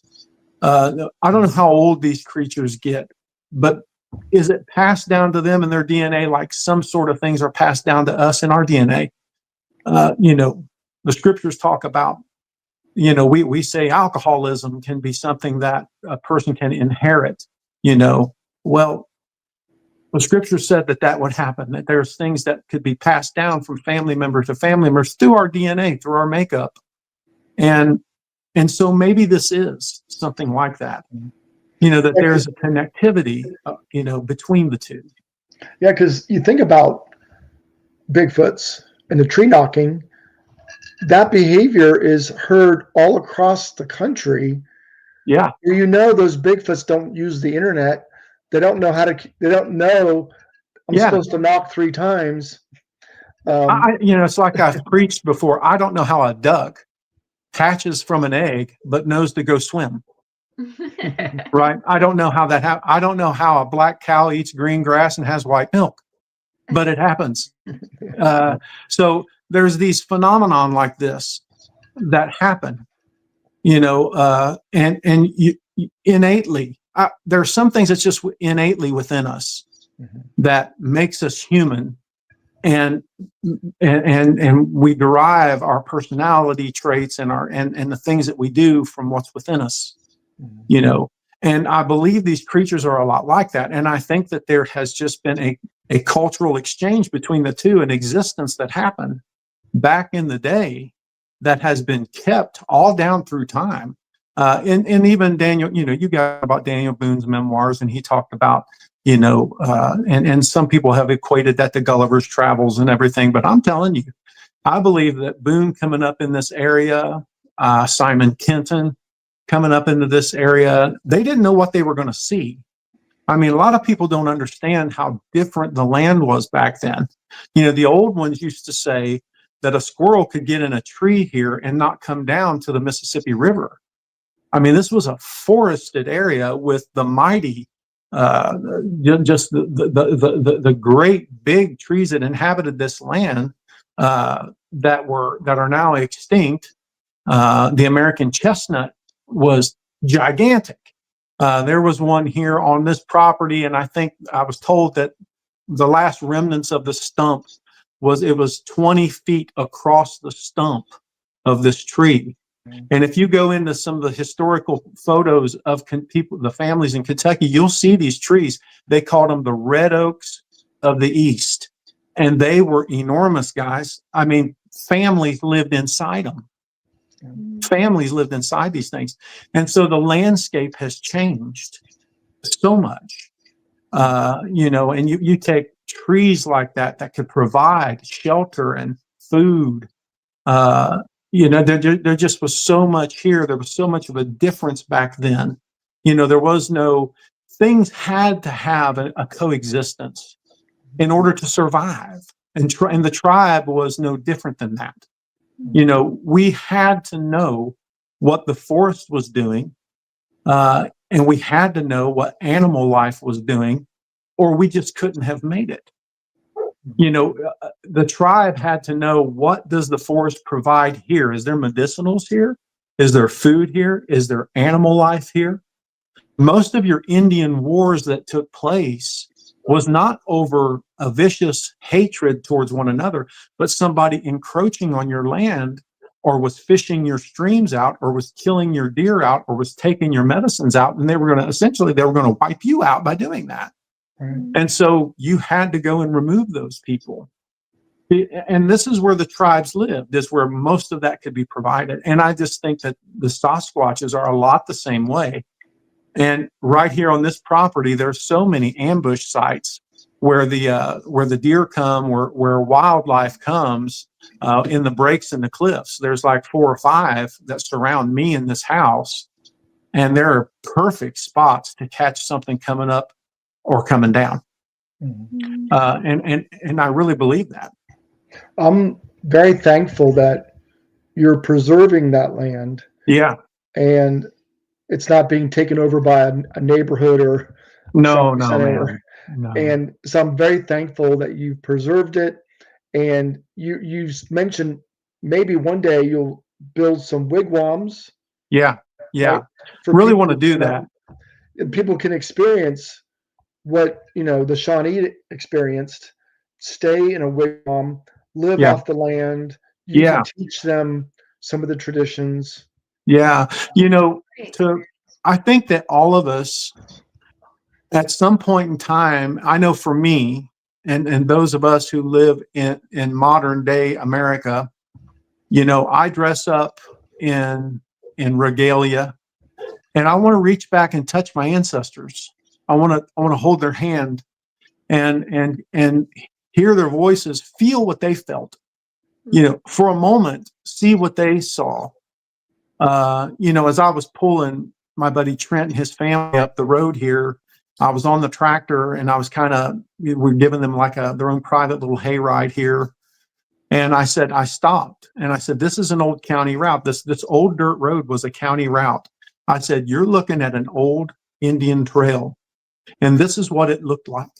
I don't know how old these creatures get, but is it passed down to them in their DNA like some sort of things are passed down to us in our DNA? You know, the scriptures talk about, you know, we say alcoholism can be something that a person can inherit, you know. Well, the scripture said that would happen, that there's things that could be passed down from family member to family members through our DNA, through our makeup. And so maybe this is something like that, you know, that there's a connectivity, you know, between the two. Yeah, because you think about Bigfoots and the tree knocking, that behavior is heard all across the country. Yeah. You know, those Bigfoots don't use the internet. They don't know they don't know I'm supposed to knock 3 times. You know, it's like I've preached before. I don't know how a duck hatches from an egg, but knows to go swim. Right? I don't know how that happens. I don't know how a black cow eats green grass and has white milk, but it happens. So there's these phenomenon like this that happen, you know, and you innately, there's some things that's just innately within us that makes us human, and we derive our personality traits and the things that we do from what's within us, you know. And I believe these creatures are a lot like that. And I think that there has just been a cultural exchange between the two, an existence that happened back in the day that has been kept all down through time. And even Daniel, you know, you got about Daniel Boone's memoirs, and he talked about, you know, and some people have equated that to Gulliver's Travels and everything. But I'm telling you, I believe that Boone coming up in this area, Simon Kenton coming up into this area, they didn't know what they were going to see. I mean, a lot of people don't understand how different the land was back then. You know, the old ones used to say that a squirrel could get in a tree here and not come down to the Mississippi River. I mean, this was a forested area with the mighty, just the great big trees that inhabited this land that are now extinct. The American chestnut was gigantic. There was one here on this property, and I think I was told that the last remnants of the stump was 20 feet across the stump of this tree. And if you go into some of the historical photos of the families in Kentucky, you'll see these trees. They called them the red oaks of the East, and they were enormous, guys. I mean, families lived inside them. Families lived inside these things. And so the landscape has changed so much, you know, and you take trees like that could provide shelter and food. You know, there just was so much here. There was so much of a difference back then. You know, there was things had to have a coexistence in order to survive. And the tribe was no different than that. You know, we had to know what the forest was doing, and we had to know what animal life was doing, or we just couldn't have made it. You know, the tribe had to know, what does the forest provide here? Is there medicinals here? Is there food here? Is there animal life here? Most of your Indian wars that took place was not over a vicious hatred towards one another, but somebody encroaching on your land, or was fishing your streams out, or was killing your deer out, or was taking your medicines out, and they were going to wipe you out by doing that. Right. And so you had to go and remove those people. And this is where the tribes lived, is where most of that could be provided. And I just think that the Sasquatches are a lot the same way. And right here on this property, there's so many ambush sites where the deer come, where wildlife comes in the breaks in the cliffs. There's like 4 or 5 that surround me in this house, and they're perfect spots to catch something coming up or coming down. And I really believe that. I'm very thankful that you're preserving that land. Yeah. And it's not being taken over by a neighborhood or No, shopping no, center. man. No. And so I'm very thankful that you've preserved it. And you mentioned maybe one day you'll build some wigwams. Yeah. Yeah. Right? For Really people want to do to, that. people can experience what, the Shawnee experienced, stay in a wigwam, live Yeah. off the land. You Yeah. can teach them some of the traditions. Yeah. Great. I think that all of us at some point in time, I know for me and those of us who live in modern day America, I dress up in regalia, and I want to reach back and touch my ancestors. I want to hold their hand and hear their voices, feel what they felt, for a moment, see what they saw. As I was pulling my buddy Trent and his family up the road here, I was on the tractor and I was we're giving them like their own private little hayride here. And I stopped and I said, this is an old county route. This old dirt road was a county route. I said, you're looking at an old Indian trail. And this is what it looked like.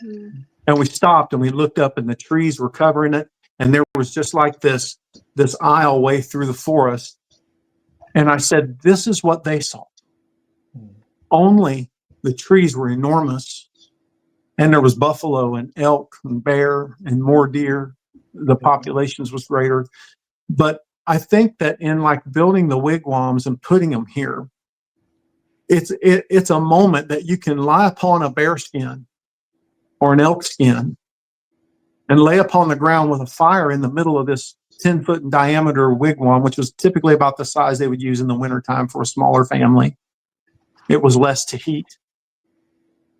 Mm. And we stopped and we looked up and the trees were covering it. And there was just like this aisleway through the forest. And I said, this is what they saw. Only the trees were enormous. And there was buffalo and elk and bear and more deer. The populations was greater. But I think that in like building the wigwams and putting them here, it's a moment that you can lie upon a bear skin or an elk skin and lay upon the ground with a fire in the middle of this 10-foot in diameter wigwam, which was typically about the size they would use in the wintertime for a smaller family. It was less to heat.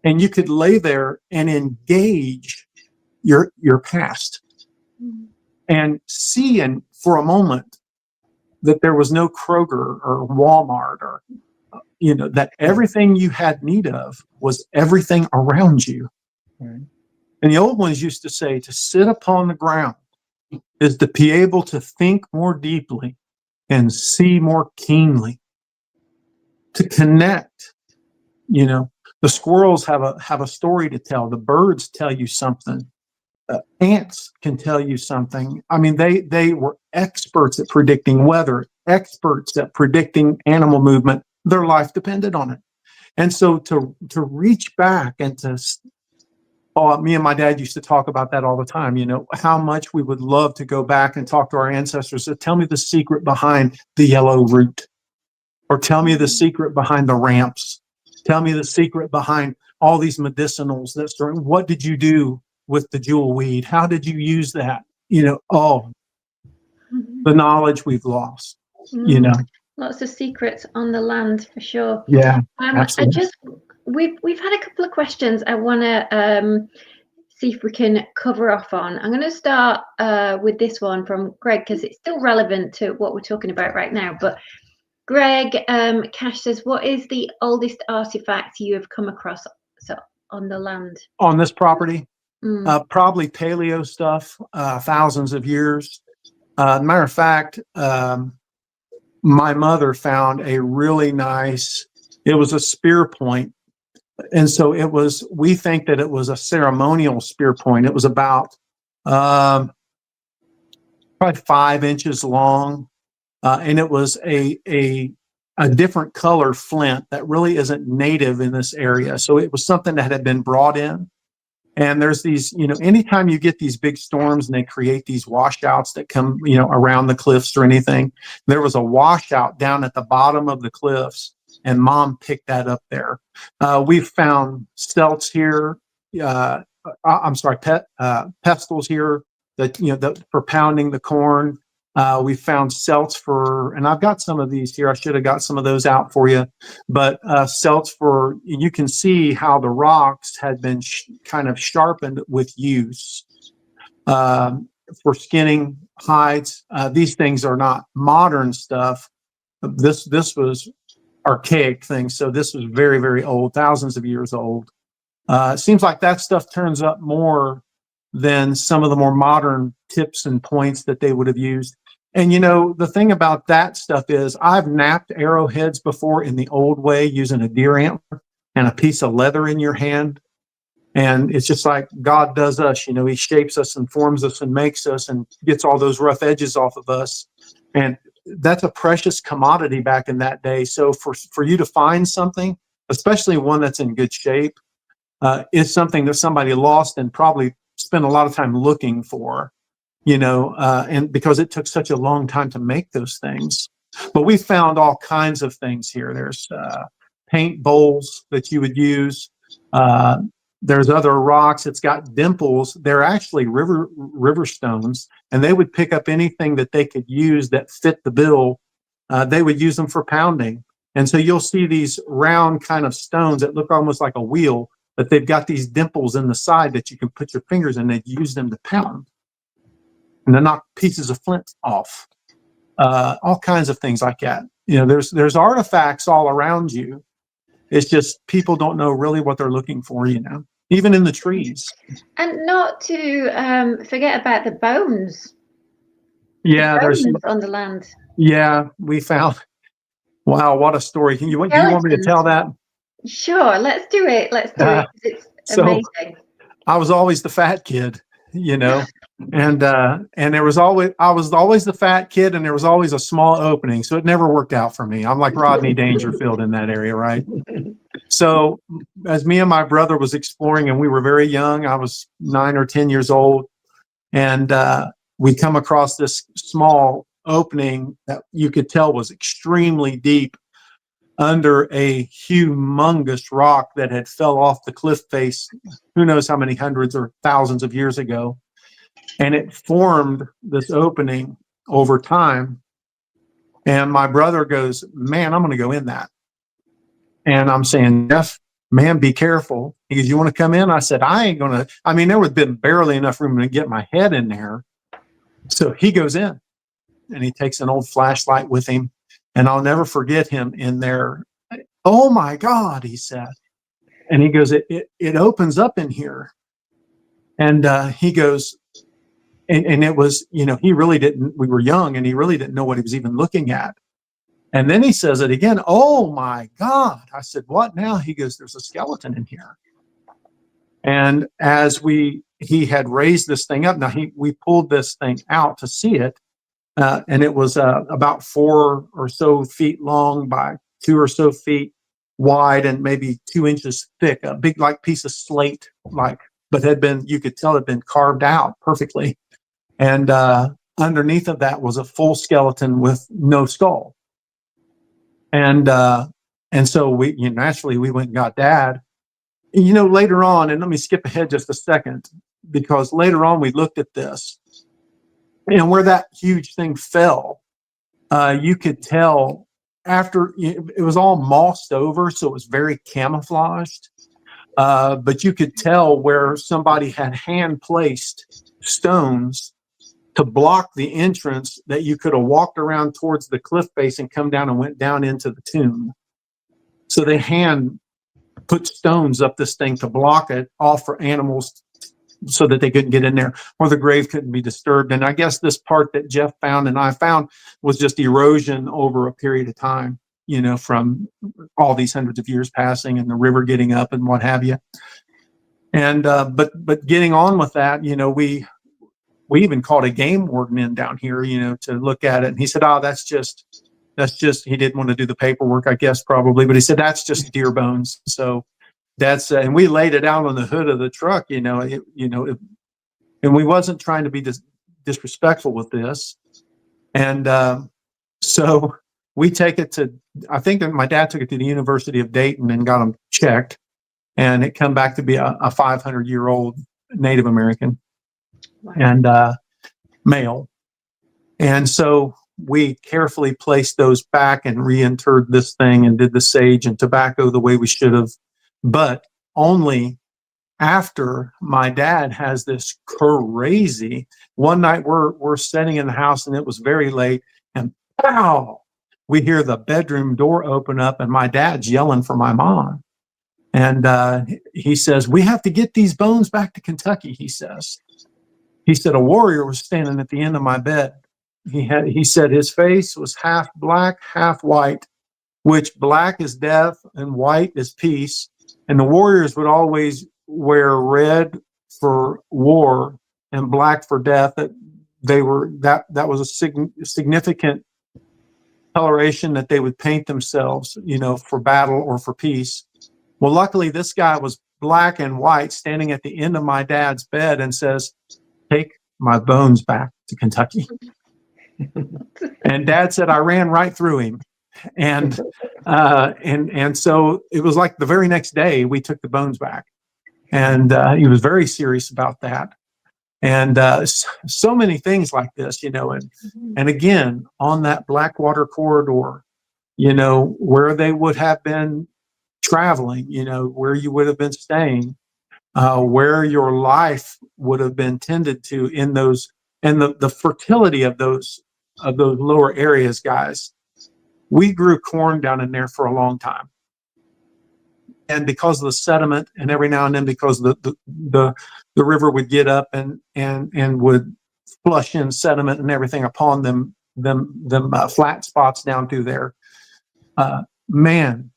And you could lay there and engage your past and see for a moment that there was no Kroger or Walmart or, that everything you had need of was everything around you. Right. And the old ones used to say to sit upon the ground is to be able to think more deeply and see more keenly, to connect. The squirrels have a story to tell. The birds tell you something. Ants can tell you something. I mean, they were experts at predicting weather, experts at predicting animal movement. Their life depended on it. And so to reach back and me and my dad used to talk about that all the time, how much we would love to go back and talk to our ancestors. So tell me the secret behind the yellow root, or tell me the secret behind the ramps. Tell me the secret behind all these medicinals. What did you do with the jewel weed? How did you use that? The knowledge we've lost, Lots of secrets on the land for sure. Yeah, absolutely. We've had a couple of questions I want to see if we can cover off on. I'm going to start with this one from Greg because it's still relevant to what we're talking about right now. But Greg Cash says, what is the oldest artifact you have come across on the land? On this property? Probably paleo stuff, thousands of years. Matter of fact, my mother found a really nice, it was a spear point. And so we think that it was a ceremonial spear point. It was about probably 5 inches long. And it was a different color flint that really isn't native in this area. So it was something that had been brought in. And there's these, anytime you get these big storms and they create these washouts that come, around the cliffs or anything, there was a washout down at the bottom of the cliffs, and Mom picked that up there. We've found stelts here. Pestles here that for pounding the corn. We found celts and I've got some of these here. I should have got some of those out for you, but celts you can see how the rocks had been kind of sharpened with use for skinning hides. These things are not modern stuff. This was archaic things. So this was very, very old, thousands of years old. It seems like that stuff turns up more than some of the more modern tips and points that they would have used. And, you know, the thing about that stuff is I've napped arrowheads before in the old way using a deer antler and a piece of leather in your hand. And it's just like God does us, you know, he shapes us and forms us and makes us and gets all those rough edges off of us. And that's a precious commodity back in that day. So for you to find something, especially one that's in good shape, is something that somebody lost and probably spent a lot of time looking for, you know, and because it took such a long time to make those things. But we found all kinds of things here. There's paint bowls that you would use. There's other rocks. It's got dimples. They're actually river stones, and they would pick up anything that they could use that fit the bill. They would use them for pounding. And so you'll see these round kind of stones that look almost like a wheel, but they've got these dimples in the side that you can put your fingers in. They'd use them to pound and to knock pieces of flint off. All kinds of things like that. You know, there's artifacts all around you. It's just people don't know really what they're looking for, you know, even in the trees. And not to forget about the bones. Yeah, there's on the land. Yeah, we found. Wow, what a story! Do you want me to tell that? Sure, let's do it. Let's do it. It's amazing. I was always the fat kid, you know, and there was always I was always the fat kid, and there was always a small opening, so it never worked out for me. I'm like Rodney Dangerfield in that area, right? So as me and my brother was exploring, and we were very young, I was 9 or 10 years old, and we come across this small opening that you could tell was extremely deep under a humongous rock that had fell off the cliff face, who knows how many hundreds or thousands of years ago. And it formed this opening over time. And my brother goes, man, I'm going to go in that. And I'm saying, Jeff, man, be careful. He goes, you want to come in? I said, I ain't going to. I mean, there would have been barely enough room to get my head in there. So he goes in and he takes an old flashlight with him. And I'll never forget him in there. Oh my God, he said. And he goes, it opens up in here. And he goes, and it was, you know, he really didn't, we were young and he really didn't know what he was even looking at. And then he says it again. Oh my God. I said, what now? He goes, there's a skeleton in here. And as he had raised this thing up, now we pulled this thing out to see it. And it was about 4 or so feet long by 2 or so feet wide and maybe 2 inches thick, a big like piece of slate, but you could tell it had been carved out perfectly. And underneath of that was a full skeleton with no skull. And so we, you know, naturally we went and got Dad. You know, later on, and let me skip ahead just a second, because later on we looked at this. And where that huge thing fell, you could tell after it was all mossed over, so it was very camouflaged. But you could tell where somebody had hand placed stones to block the entrance that you could have walked around towards the cliff face and come down and went down into the tomb. So they hand put stones up this thing to block it off for animals so that they couldn't get in there, or the grave couldn't be disturbed. And I guess this part that Jeff found and I found was just erosion over a period of time, you know, from all these hundreds of years passing and the river getting up and what have you. And but getting on with that, you know, we even called a game warden in down here, you know, to look at it. And he said, oh, that's just he didn't want to do the paperwork, I guess, probably, but he said that's just deer bones. So that's and we laid it out on the hood of the truck, you know, and we wasn't trying to be disrespectful with this. And so we take it to, I think my dad took it to the University of Dayton and got them checked, and it come back to be a 500-year-old Native American. Wow. And male. And so we carefully placed those back and reinterred this thing and did the sage and tobacco the way we should have, but only after my dad has this crazy. One night we're sitting in the house and it was very late, and pow, we hear the bedroom door open up and my dad's yelling for my mom. And he says, we have to get these bones back to Kentucky, he says. He said, a warrior was standing at the end of my bed. He said his face was half black, half white, which black is death and white is peace. And the warriors would always wear red for war and black for death. That was a significant coloration that they would paint themselves, for battle or for peace. Well, luckily this guy was black and white, standing at the end of my dad's bed, and says, "Take my bones back to Kentucky." And Dad said I ran right through him. And so it was like the very next day we took the bones back, and he was very serious about that. And so many things like this, and again, on that Blackwater corridor, where they would have been traveling, where you would have been staying, where your life would have been tended to in those, and the fertility of those lower areas, guys. We grew corn down in there for a long time. And because of the sediment, and every now and then because the river would get up and would flush in sediment and everything upon them flat spots down through there. Man,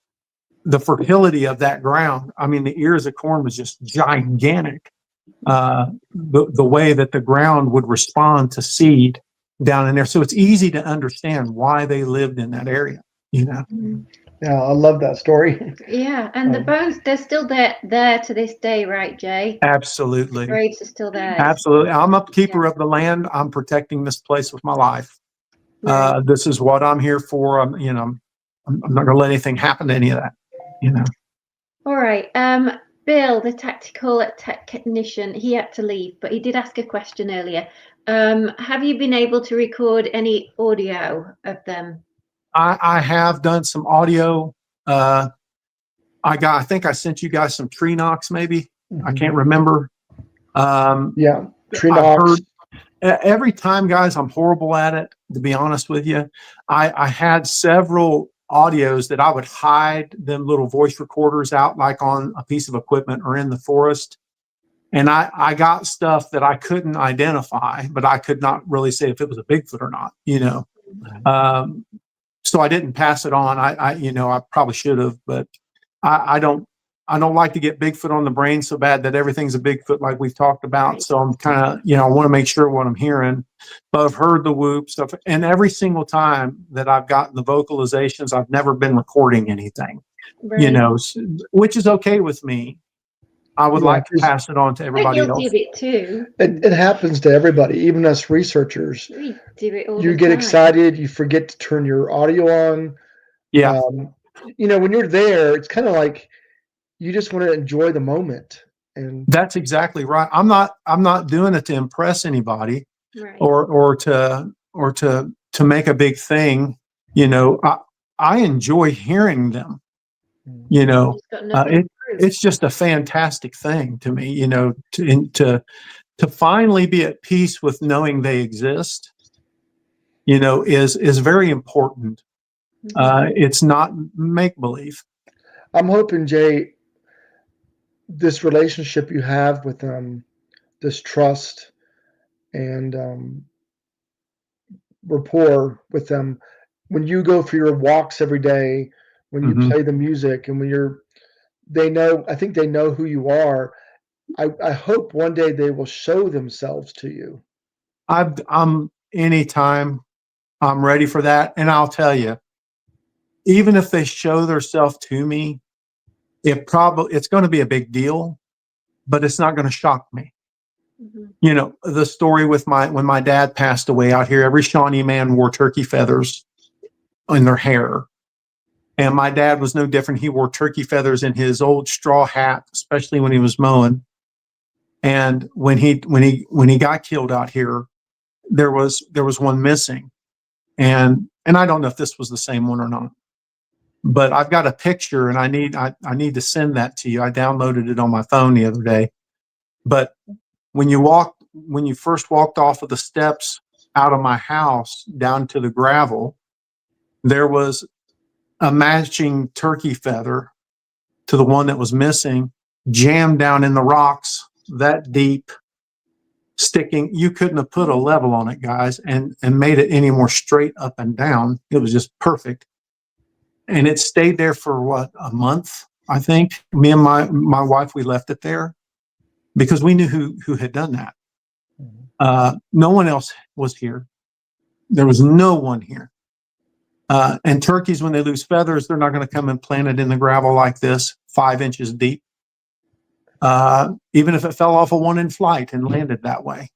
the fertility of that ground. I mean, the ears of corn was just gigantic. The way that the ground would respond to seed down in there. So it's easy to understand why they lived in that area, Yeah, I love that story. Yeah, and the bones, they're still there to this day, right, Jay? Absolutely. The graves are still there. Absolutely. I'm upkeeper of the land. I'm protecting this place with my life. Right. This is what I'm here for. I'm not going to let anything happen to any of that, All right. Bill, the tactical technician, he had to leave, but he did ask a question earlier. Have you been able to record any audio of them? I have done some audio. I think I sent you guys some tree knocks, maybe. I can't remember. Yeah, tree knocks. Every time, guys, I'm horrible at it, to be honest with you. I had several audios that I would hide them little voice recorders out, like on a piece of equipment or in the forest. And I got stuff that I couldn't identify, but I could not really say if it was a Bigfoot or not, so I didn't pass it on. I probably should have, but I don't like to get Bigfoot on the brain so bad that everything's a Bigfoot like we've talked about. So I'm kind of, I want to make sure what I'm hearing, but I've heard the whoop stuff. And every single time that I've gotten the vocalizations, I've never been recording anything, which is okay with me. I would like to pass it on to everybody else. I'm guilty of it too. It happens to everybody, even us researchers. We do it all You the get time. excited, you forget to turn your audio on. Yeah. When you're there, it's kind of like you just want to enjoy the moment. And that's exactly right. I'm not doing it to impress anybody, right, or to make a big thing. I enjoy hearing them. It's just a fantastic thing to me, to finally be at peace with knowing they exist, is very important. It's not make-believe. I'm hoping, Jay, this relationship you have with them, this trust and rapport with them, when you go for your walks every day, when you play the music, and when I think they know who you are. I hope one day they will show themselves to you. I'm anytime I'm ready for that. And I'll tell you, even if they show themselves to me, it's going to be a big deal, but it's not going to shock me. The story with when my dad passed away out here, every Shawnee man wore turkey feathers in their hair. And my dad was no different. He wore turkey feathers in his old straw hat, especially when he was mowing. And when he got killed out here, there was one missing. And I don't know if this was the same one or not, but I've got a picture and I need to send that to you. I downloaded it on my phone the other day. But when you first walked off of the steps out of my house down to the gravel, there was a matching turkey feather to the one that was missing, jammed down in the rocks that deep sticking. You couldn't have put a level on it, guys, and made it any more straight up and down. It was just perfect. And it stayed there for what, a month, I think. Me and my wife, we left it there because we knew who had done that. No one else was here. There was no one here. And turkeys, when they lose feathers, they're not going to come and plant it in the gravel like this, 5 inches deep. Even if it fell off of one in flight and landed that way.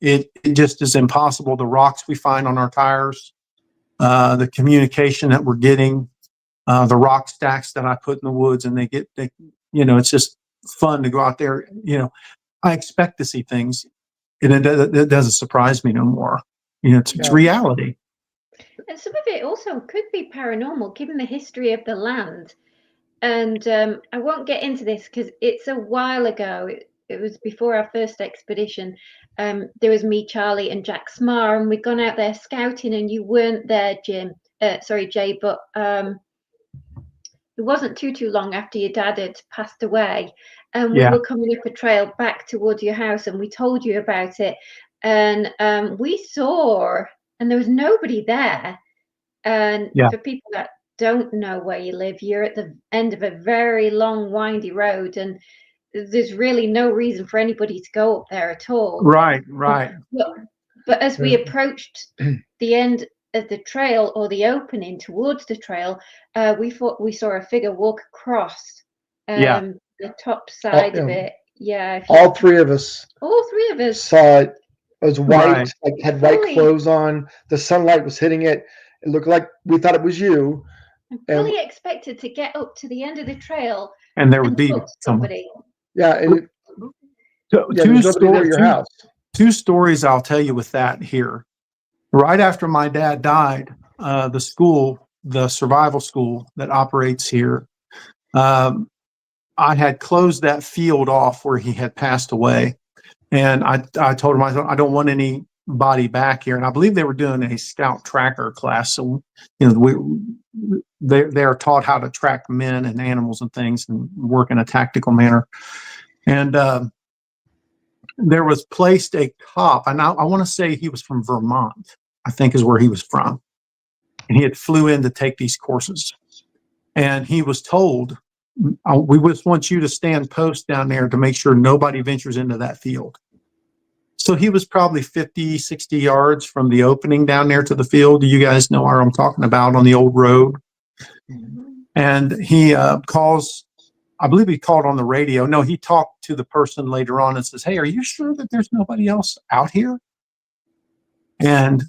It just is impossible. The rocks we find on our tires, the communication that we're getting, the rock stacks that I put in the woods, and it's just fun to go out there. I expect to see things, and it doesn't surprise me no more. It's reality. And some of it also could be paranormal, given the history of the land. And I won't get into this because it's a while ago. It was before our first expedition. There was me, Charlie, and Jack Smar, and we'd gone out there scouting, and you weren't there, Jay. But it wasn't too long after your dad had passed away, and we were coming up a trail back towards your house, and we told you about it, and we saw, and there was nobody there. And for people that don't know where you live, you're at the end of a very long, windy road, and there's really no reason for anybody to go up there at all. Right. But as we approached the end of the trail, or the opening towards the trail, we thought we saw a figure walk across the top side of it. All three of us saw it. It was white, had white clothes on. The sunlight was hitting it. It looked like we thought it was you. I fully expected to get up to the end of the trail and there would be somebody. Two stories I'll tell you with that here. Right after my dad died, the survival school that operates here, I had closed that field off where he had passed away. And I told him, I don't want anybody back here. And I believe they were doing a scout tracker class. So, they are taught how to track men and animals and things and work in a tactical manner. And there was placed a cop, and I want to say he was from Vermont, I think is where he was from. And he had flew in to take these courses. And he was told, we just want you to stand post down there to make sure nobody ventures into that field. So he was probably 50, 60 yards from the opening down there to the field. You guys know where I'm talking about, on the old road. And he calls, I believe he called on the radio. No, he talked to the person later on and says, "Hey, are you sure that there's nobody else out here?" And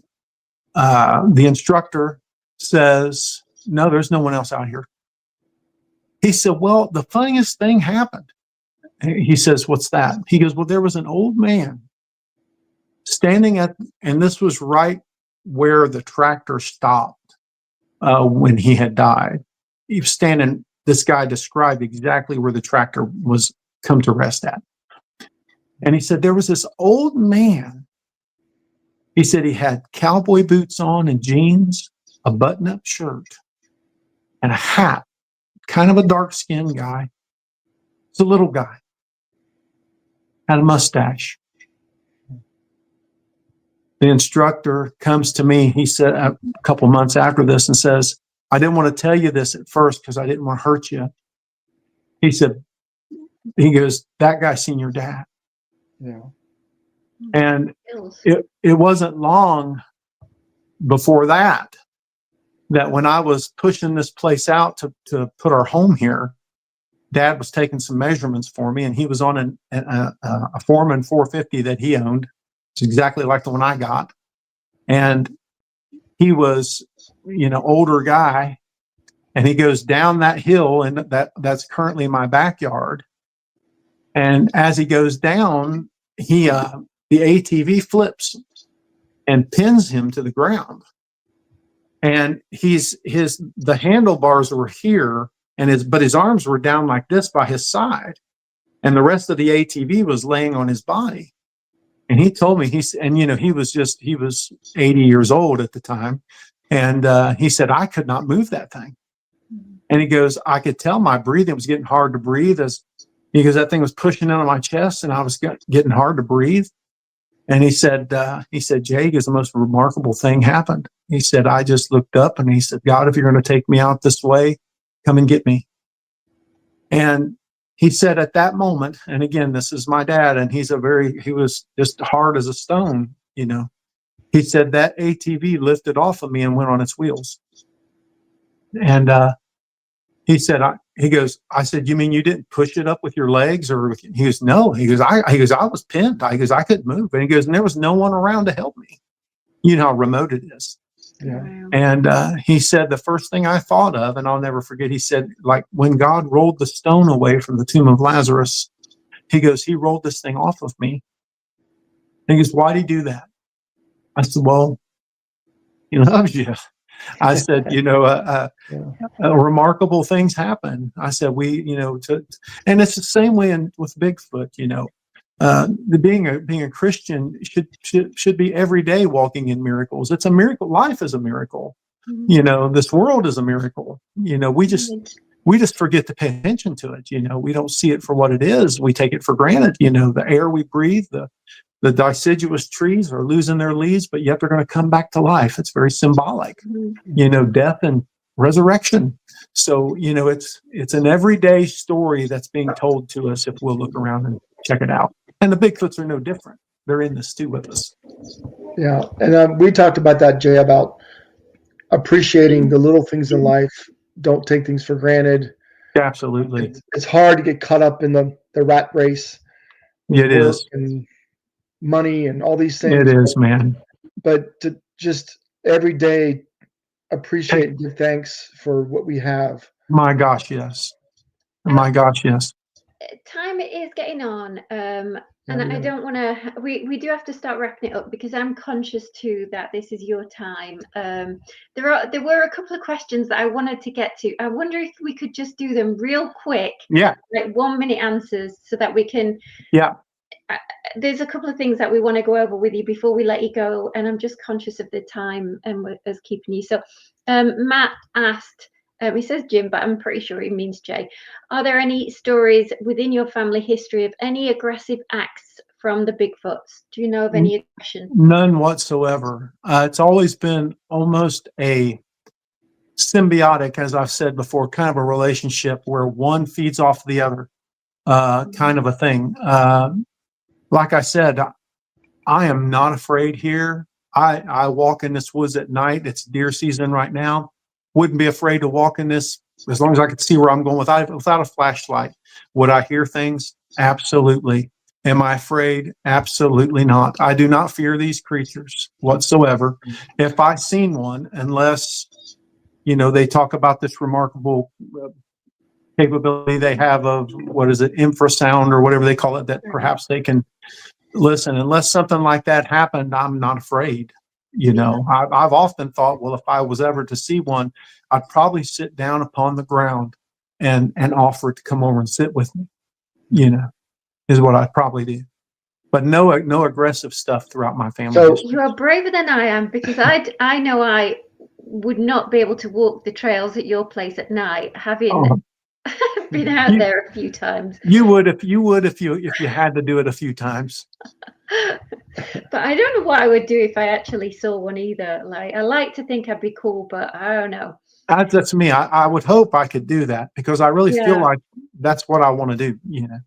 the instructor says, "No, there's no one else out here." He said, "Well, the funniest thing happened." He says, "What's that?" He goes, "Well, there was an old man standing and this was right where the tractor stopped when he had died. He was standing, this guy described exactly where the tractor was come to rest at. And he said, there was this old man. He said he had cowboy boots on and jeans, a button-up shirt, and a hat, kind of a dark-skinned guy. It's a little guy. Had a mustache. The instructor comes to me, he said a couple months after this, and says, "I didn't want to tell you this at first because I didn't want to hurt you." He said, he goes, "That guy seen your dad." Yeah. And it wasn't long before that when I was pushing this place out to put our home here, Dad was taking some measurements for me, and he was on a Foreman 450 that he owned. It's exactly like the one I got. And he was, older guy, and he goes down that hill, and that's currently my backyard. And as he goes down, the ATV flips and pins him to the ground. And the handlebars were here, but his arms were down like this by his side, and the rest of the ATV was laying on his body. And he told me, he was 80 years old at the time. And he said, I could not move that thing. And he goes, I could tell my breathing was getting hard to breathe as, He goes, that thing was pushing into my chest, and I was getting hard to breathe. And he said, Jay, he goes, the most remarkable thing happened. He said, I just looked up and he said, God, if you're going to take me out this way, come and get me. And he said at that moment, and again, this is my dad, and he was just hard as a stone, you know. He said that ATV lifted off of me and went on its wheels. And he said, I said, you mean you didn't push it up with your legs? Or he goes, no. He goes, I was pinned. I couldn't move. And he goes, and there was no one around to help me. You know how remote it is. Yeah. Wow. And he said, the first thing I thought of, and I'll never forget, he said, like when God rolled the stone away from the tomb of Lazarus, he goes, he rolled this thing off of me. And he goes, why'd he do that? I said, well, he loves you. I said, you know, remarkable things happen. I said, and it's the same way with Bigfoot, you know. Being a Christian should be every day walking in miracles. It's a miracle. Life is a miracle. Mm-hmm. You know, this world is a miracle. You know, we just forget to pay attention to it. You know, we don't see it for what it is. We take it for granted. You know, the air we breathe, the deciduous trees are losing their leaves, but yet they're going to come back to life. It's very symbolic. Mm-hmm. You know, death and resurrection. So, you know, it's an everyday story that's being told to us if we'll look around and check it out. And the Bigfoots are no different. They're in this too with us. Yeah. And we talked about that, Jay, about appreciating the little things in life. Don't take things for granted. Absolutely. It's hard to get caught up in the rat race. It is. And money and all these things. It is, man. But to just every day appreciate and give thanks for what we have. My gosh, yes. My gosh, yes. Time is getting on, and I don't want to. We do have to start wrapping it up because I'm conscious too that this is your time. There were a couple of questions that I wanted to get to. I wonder if we could just do them real quick. Yeah. Like 1 minute answers, so that we can. Yeah. There's a couple of things that we want to go over with you before we let you go, and I'm just conscious of the time and us keeping you. So, Matt asked. He says Jim, but I'm pretty sure he means Jay. Are there any stories within your family history of any aggressive acts from the Bigfoots? Do you know of any aggression? None whatsoever. It's always been almost a symbiotic, as I've said before, kind of a relationship where one feeds off the other, kind of a thing. Like I said, I am not afraid here. I walk in this woods at night. It's deer season right now. Wouldn't be afraid to walk in this as long as I could see where I'm going without a flashlight. Would I hear things? Absolutely. Am I afraid? Absolutely not. I do not fear these creatures whatsoever. If I seen one, unless, you know, they talk about this remarkable capability they have of, what is it, infrasound or whatever they call it, that perhaps they can listen. Unless something like that happened, I'm not afraid. You know, I've often thought, well, if I was ever to see one, I'd probably sit down upon the ground and offer it to come over and sit with me, you know, is what I'd probably do. But no aggressive stuff throughout my family. So you are braver than I am, because I know I would not be able to walk the trails at your place at night, having been out there a few times. You would if you had to do it a few times. But I don't know what I would do if I actually saw one either. Like, I like to think I'd be cool, but I don't know. That's me. I would hope I could do that, because I really feel like that's what I want to do, you know.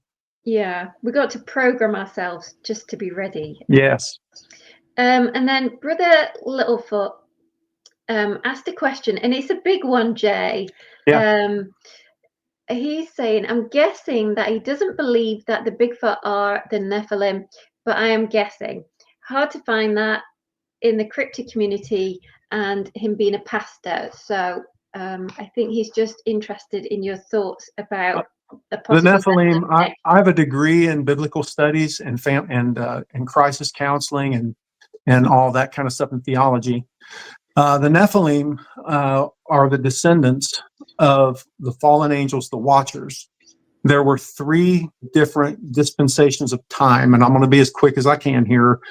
Yeah, we got to program ourselves just to be ready. Yes. And then Brother Littlefoot asked a question, and it's a big one, Jay. Yeah. He's saying, I'm guessing that he doesn't believe that the Bigfoot are the Nephilim, but I am guessing. Hard to find that in the cryptid community, and him being a pastor. So I think he's just interested in your thoughts about the Nephilim. I have a degree in biblical studies and crisis counseling and all that kind of stuff in theology. The Nephilim are the descendants of the fallen angels, the Watchers. There were 3 different dispensations of time, and I'm going to be as quick as I can here.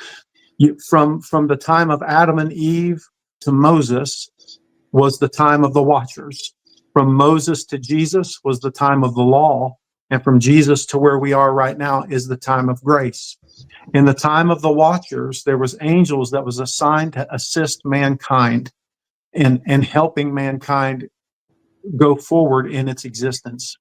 From the time of Adam and Eve to Moses was the time of the Watchers. From Moses to Jesus was the time of the law, And from Jesus to where we are right now is the time of grace. In the time of the watchers, there was angels that was assigned to assist mankind and helping mankind go forward in its existence.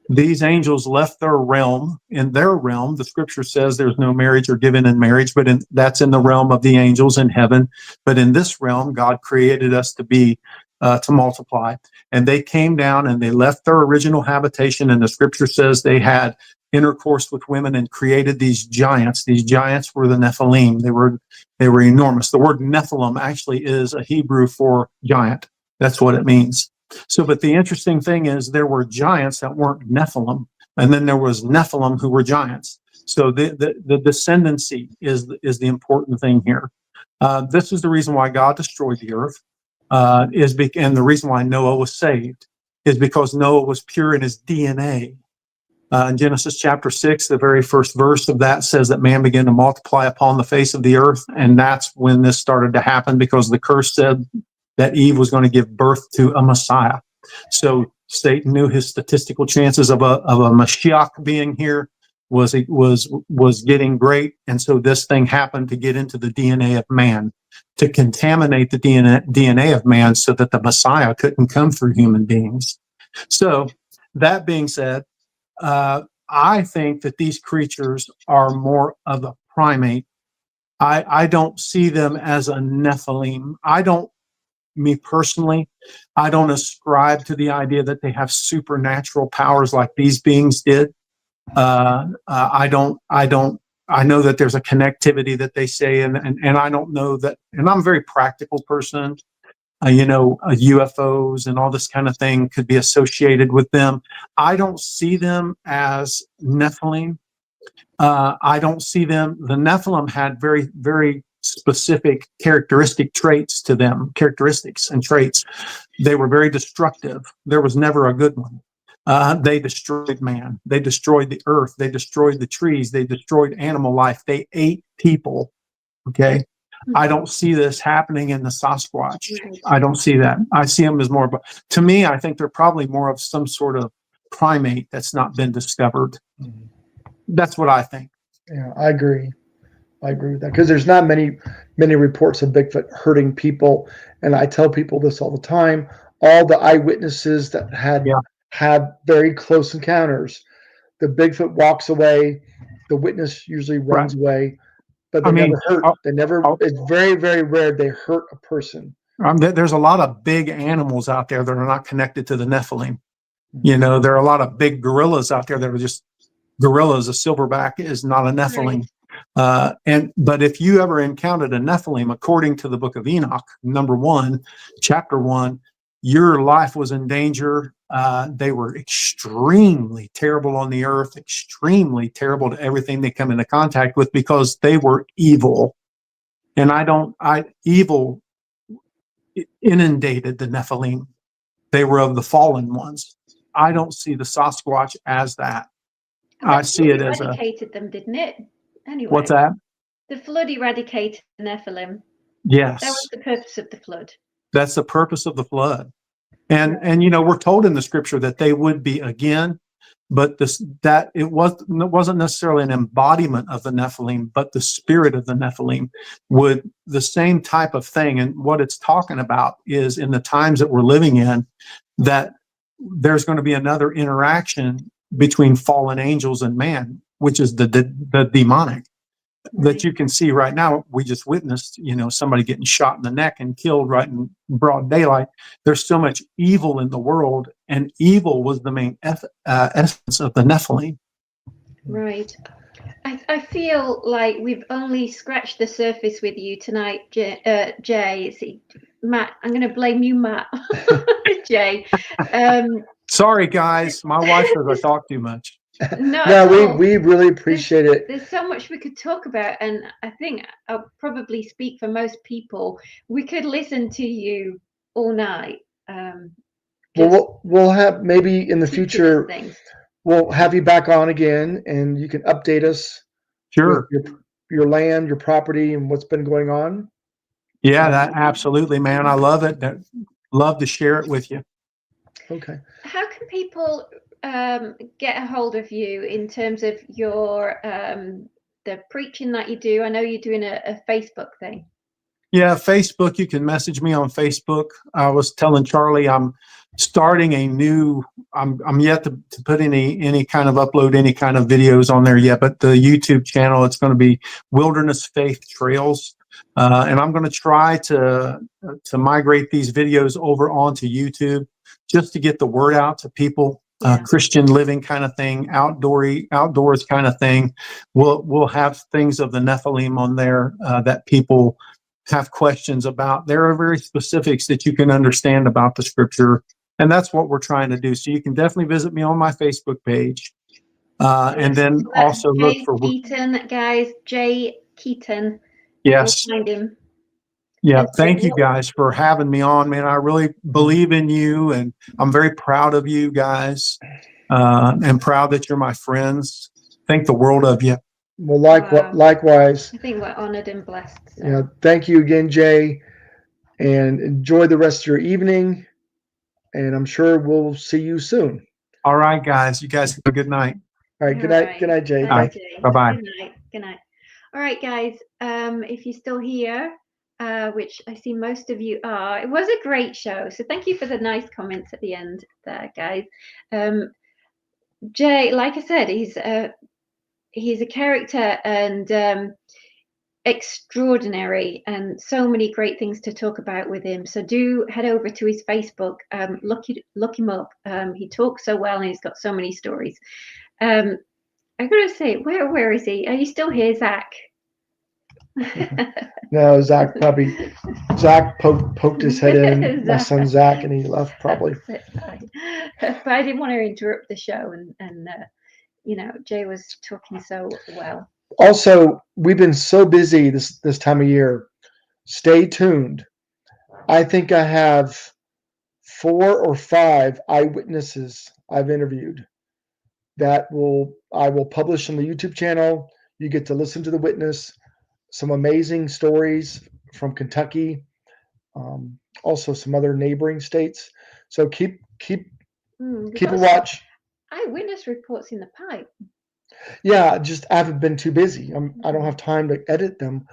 These angels left their realm. In their realm, the scripture says there's no marriage or given in marriage, but that's in the realm of the angels in heaven. But in this realm, God created us to be to multiply. And they came down and they left their original habitation. And the scripture says they had intercourse with women and created these giants. These giants were the Nephilim. They were enormous. The word Nephilim actually is a Hebrew for giant. That's what it means. So, but the interesting thing is there were giants that weren't Nephilim, and then there was Nephilim who were giants. So the descendancy is the important thing here. This is the reason why God destroyed the earth. And the reason why Noah was saved is because Noah was pure in his DNA. In Genesis chapter 6, the very first verse of that says that man began to multiply upon the face of the earth, and that's when this started to happen, because the curse said that Eve was going to give birth to a Messiah. So Satan knew his statistical chances of a Mashiach being here was getting great, and so this thing happened to get into the DNA of man, to contaminate the DNA of man, so that the Messiah couldn't come through human beings. So that being said, I think that these creatures are more of a primate. I don't see them as a Nephilim. Me personally, I don't ascribe to the idea that they have supernatural powers like these beings did. I know that there's a connectivity that they say, and I don't know that, and I'm a very practical person. UFOs and all this kind of thing could be associated with them. I don't see them as Nephilim. I don't see them. The Nephilim had very, very specific characteristics and traits. They were very destructive. There was never a good one. They destroyed man. They destroyed the earth. They destroyed the trees. They destroyed animal life. They ate people. Okay. I don't see this happening in the Sasquatch. I don't see that. I see them as more, but to me, I think they're probably more of some sort of primate that's not been discovered. That's what I think. Yeah, I agree with that, because there's not many reports of Bigfoot hurting people, and I tell people this all the time. All the eyewitnesses that had very close encounters, the Bigfoot walks away, the witness usually runs away, but they never hurt. It's very, very rare they hurt a person. There's a lot of big animals out there that are not connected to the Nephilim. There are a lot of big gorillas out there that are just gorillas. A silverback is not a Nephilim. But if you ever encountered a Nephilim, according to the book of Enoch, chapter 1, your life was in danger. They were extremely terrible on the earth, extremely terrible to everything they come into contact with, because they were evil. And evil inundated the Nephilim. They were of the fallen ones. I don't see the Sasquatch as that. I see it as eradicated them, didn't it? Anyway. What's that? The flood eradicated the Nephilim. Yes. That was the purpose of the flood. That's the purpose of the flood. And we're told in the scripture that they would be again, but it wasn't necessarily an embodiment of the Nephilim, but the spirit of the Nephilim would, the same type of thing. And what it's talking about is, in the times that we're living in, that there's going to be another interaction between fallen angels and man, which is the demonic. That you can see right now. We just witnessed, somebody getting shot in the neck and killed right in broad daylight. There's so much evil in the world, and evil was the main essence of the Nephilim. Right. I feel like we've only scratched the surface with you tonight, Jay. Matt, I'm going to blame you, Matt. Jay. Sorry, guys. My wife says I talk too much. No, we really appreciate it. There's so much we could talk about, and I think I'll probably speak for most people. We could listen to you all night. We'll have, maybe in the future, we'll have you back on again, and you can update us. Sure. With your land, your property, and what's been going on. Yeah, that absolutely, man. I love it. Love to share it with you. Okay. How can people get a hold of you in terms of your the preaching that you do? I know you're doing a Facebook thing. Yeah, Facebook. You can message me on Facebook. I was telling Charlie I'm starting a new. I'm yet to put any kind of upload any kind of videos on there yet, but the YouTube channel, it's going to be Wilderness Faith Trails, and I'm going to try to migrate these videos over onto YouTube just to get the word out to people. Yeah. Christian living kind of thing, outdoors kind of thing. We'll have things of the Nephilim on there that people have questions about. There are very specifics that you can understand about the scripture, and that's what we're trying to do. So you can definitely visit me on my Facebook page, and then also Jay look for Keaton, guys. Jay Keaton. Yes. We'll find him. Yeah, And thank you guys for having me on, man. I really believe in you, and I'm very proud of you guys, and proud that you're my friends. Think the world of you. Well, Wow. likewise. I think we're honored and blessed. So. Yeah, thank you again, Jay, and enjoy the rest of your evening. And I'm sure we'll see you soon. All right, guys. You guys have a good night. All right. Good night. Good night, Jay. Bye. Bye-bye. Good night. Good night. All right, guys. If you're still here, which I see most of you are, it was a great show. So thank you for the nice comments at the end there, guys. Jay, like I said, he's a character and extraordinary, and so many great things to talk about with him. So do head over to his Facebook, look him up. He talks so well, and he's got so many stories. I'm gonna say, where is he? Are you still here, Zach? No, Zach poked his head in. My son Zach, and he left probably. But I didn't want to interrupt the show, and Jay was talking so well. Also, we've been so busy this time of year. Stay tuned. I think I have 4 or 5 eyewitnesses I've interviewed that I will publish on the YouTube channel. You get to listen to the witness. Some amazing stories from Kentucky, also some other neighboring states. So keep a watch. Eyewitness reports in the pipe. Yeah, just I haven't been too busy. I don't have time to edit them.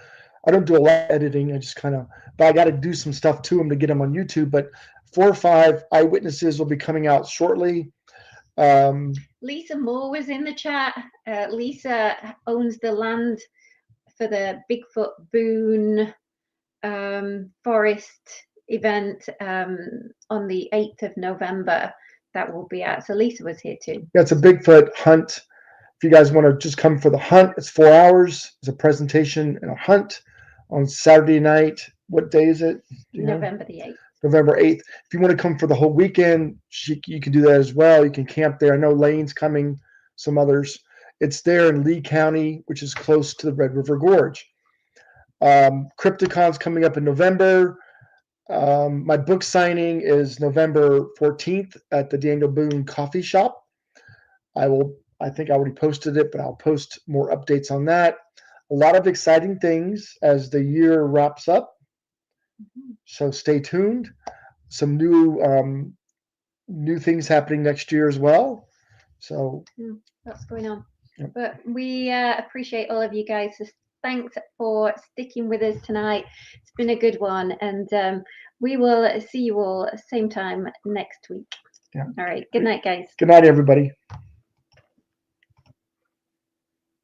I don't do a lot of editing. I just but I got to do some stuff to them to get them on YouTube. But 4 or 5 eyewitnesses will be coming out shortly. Lisa Moore was in the chat. Lisa owns the land for the Bigfoot Boone Forest event on the 8th of November. That will be out. So Lisa was here too. Yeah, it's a Bigfoot hunt. If you guys want to just come for the hunt, it's 4 hours. It's a presentation and a hunt on Saturday night. What day is it? November the 8th. November 8th. If you want to come for the whole weekend, you can do that as well. You can camp there. I know Lane's coming, some others. It's there in Lee County, which is close to the Red River Gorge. Crypticon's coming up in November. My book signing is November 14th at the Daniel Boone Coffee Shop. I think I already posted it, but I'll post more updates on that. A lot of exciting things as the year wraps up. So stay tuned. Some new things happening next year as well. So that's going on. Yep. But we appreciate all of you guys. So thanks for sticking with us tonight. It's been a good one, and we will see you all same time next week. Yeah. All right. Good night, guys. Good night, everybody.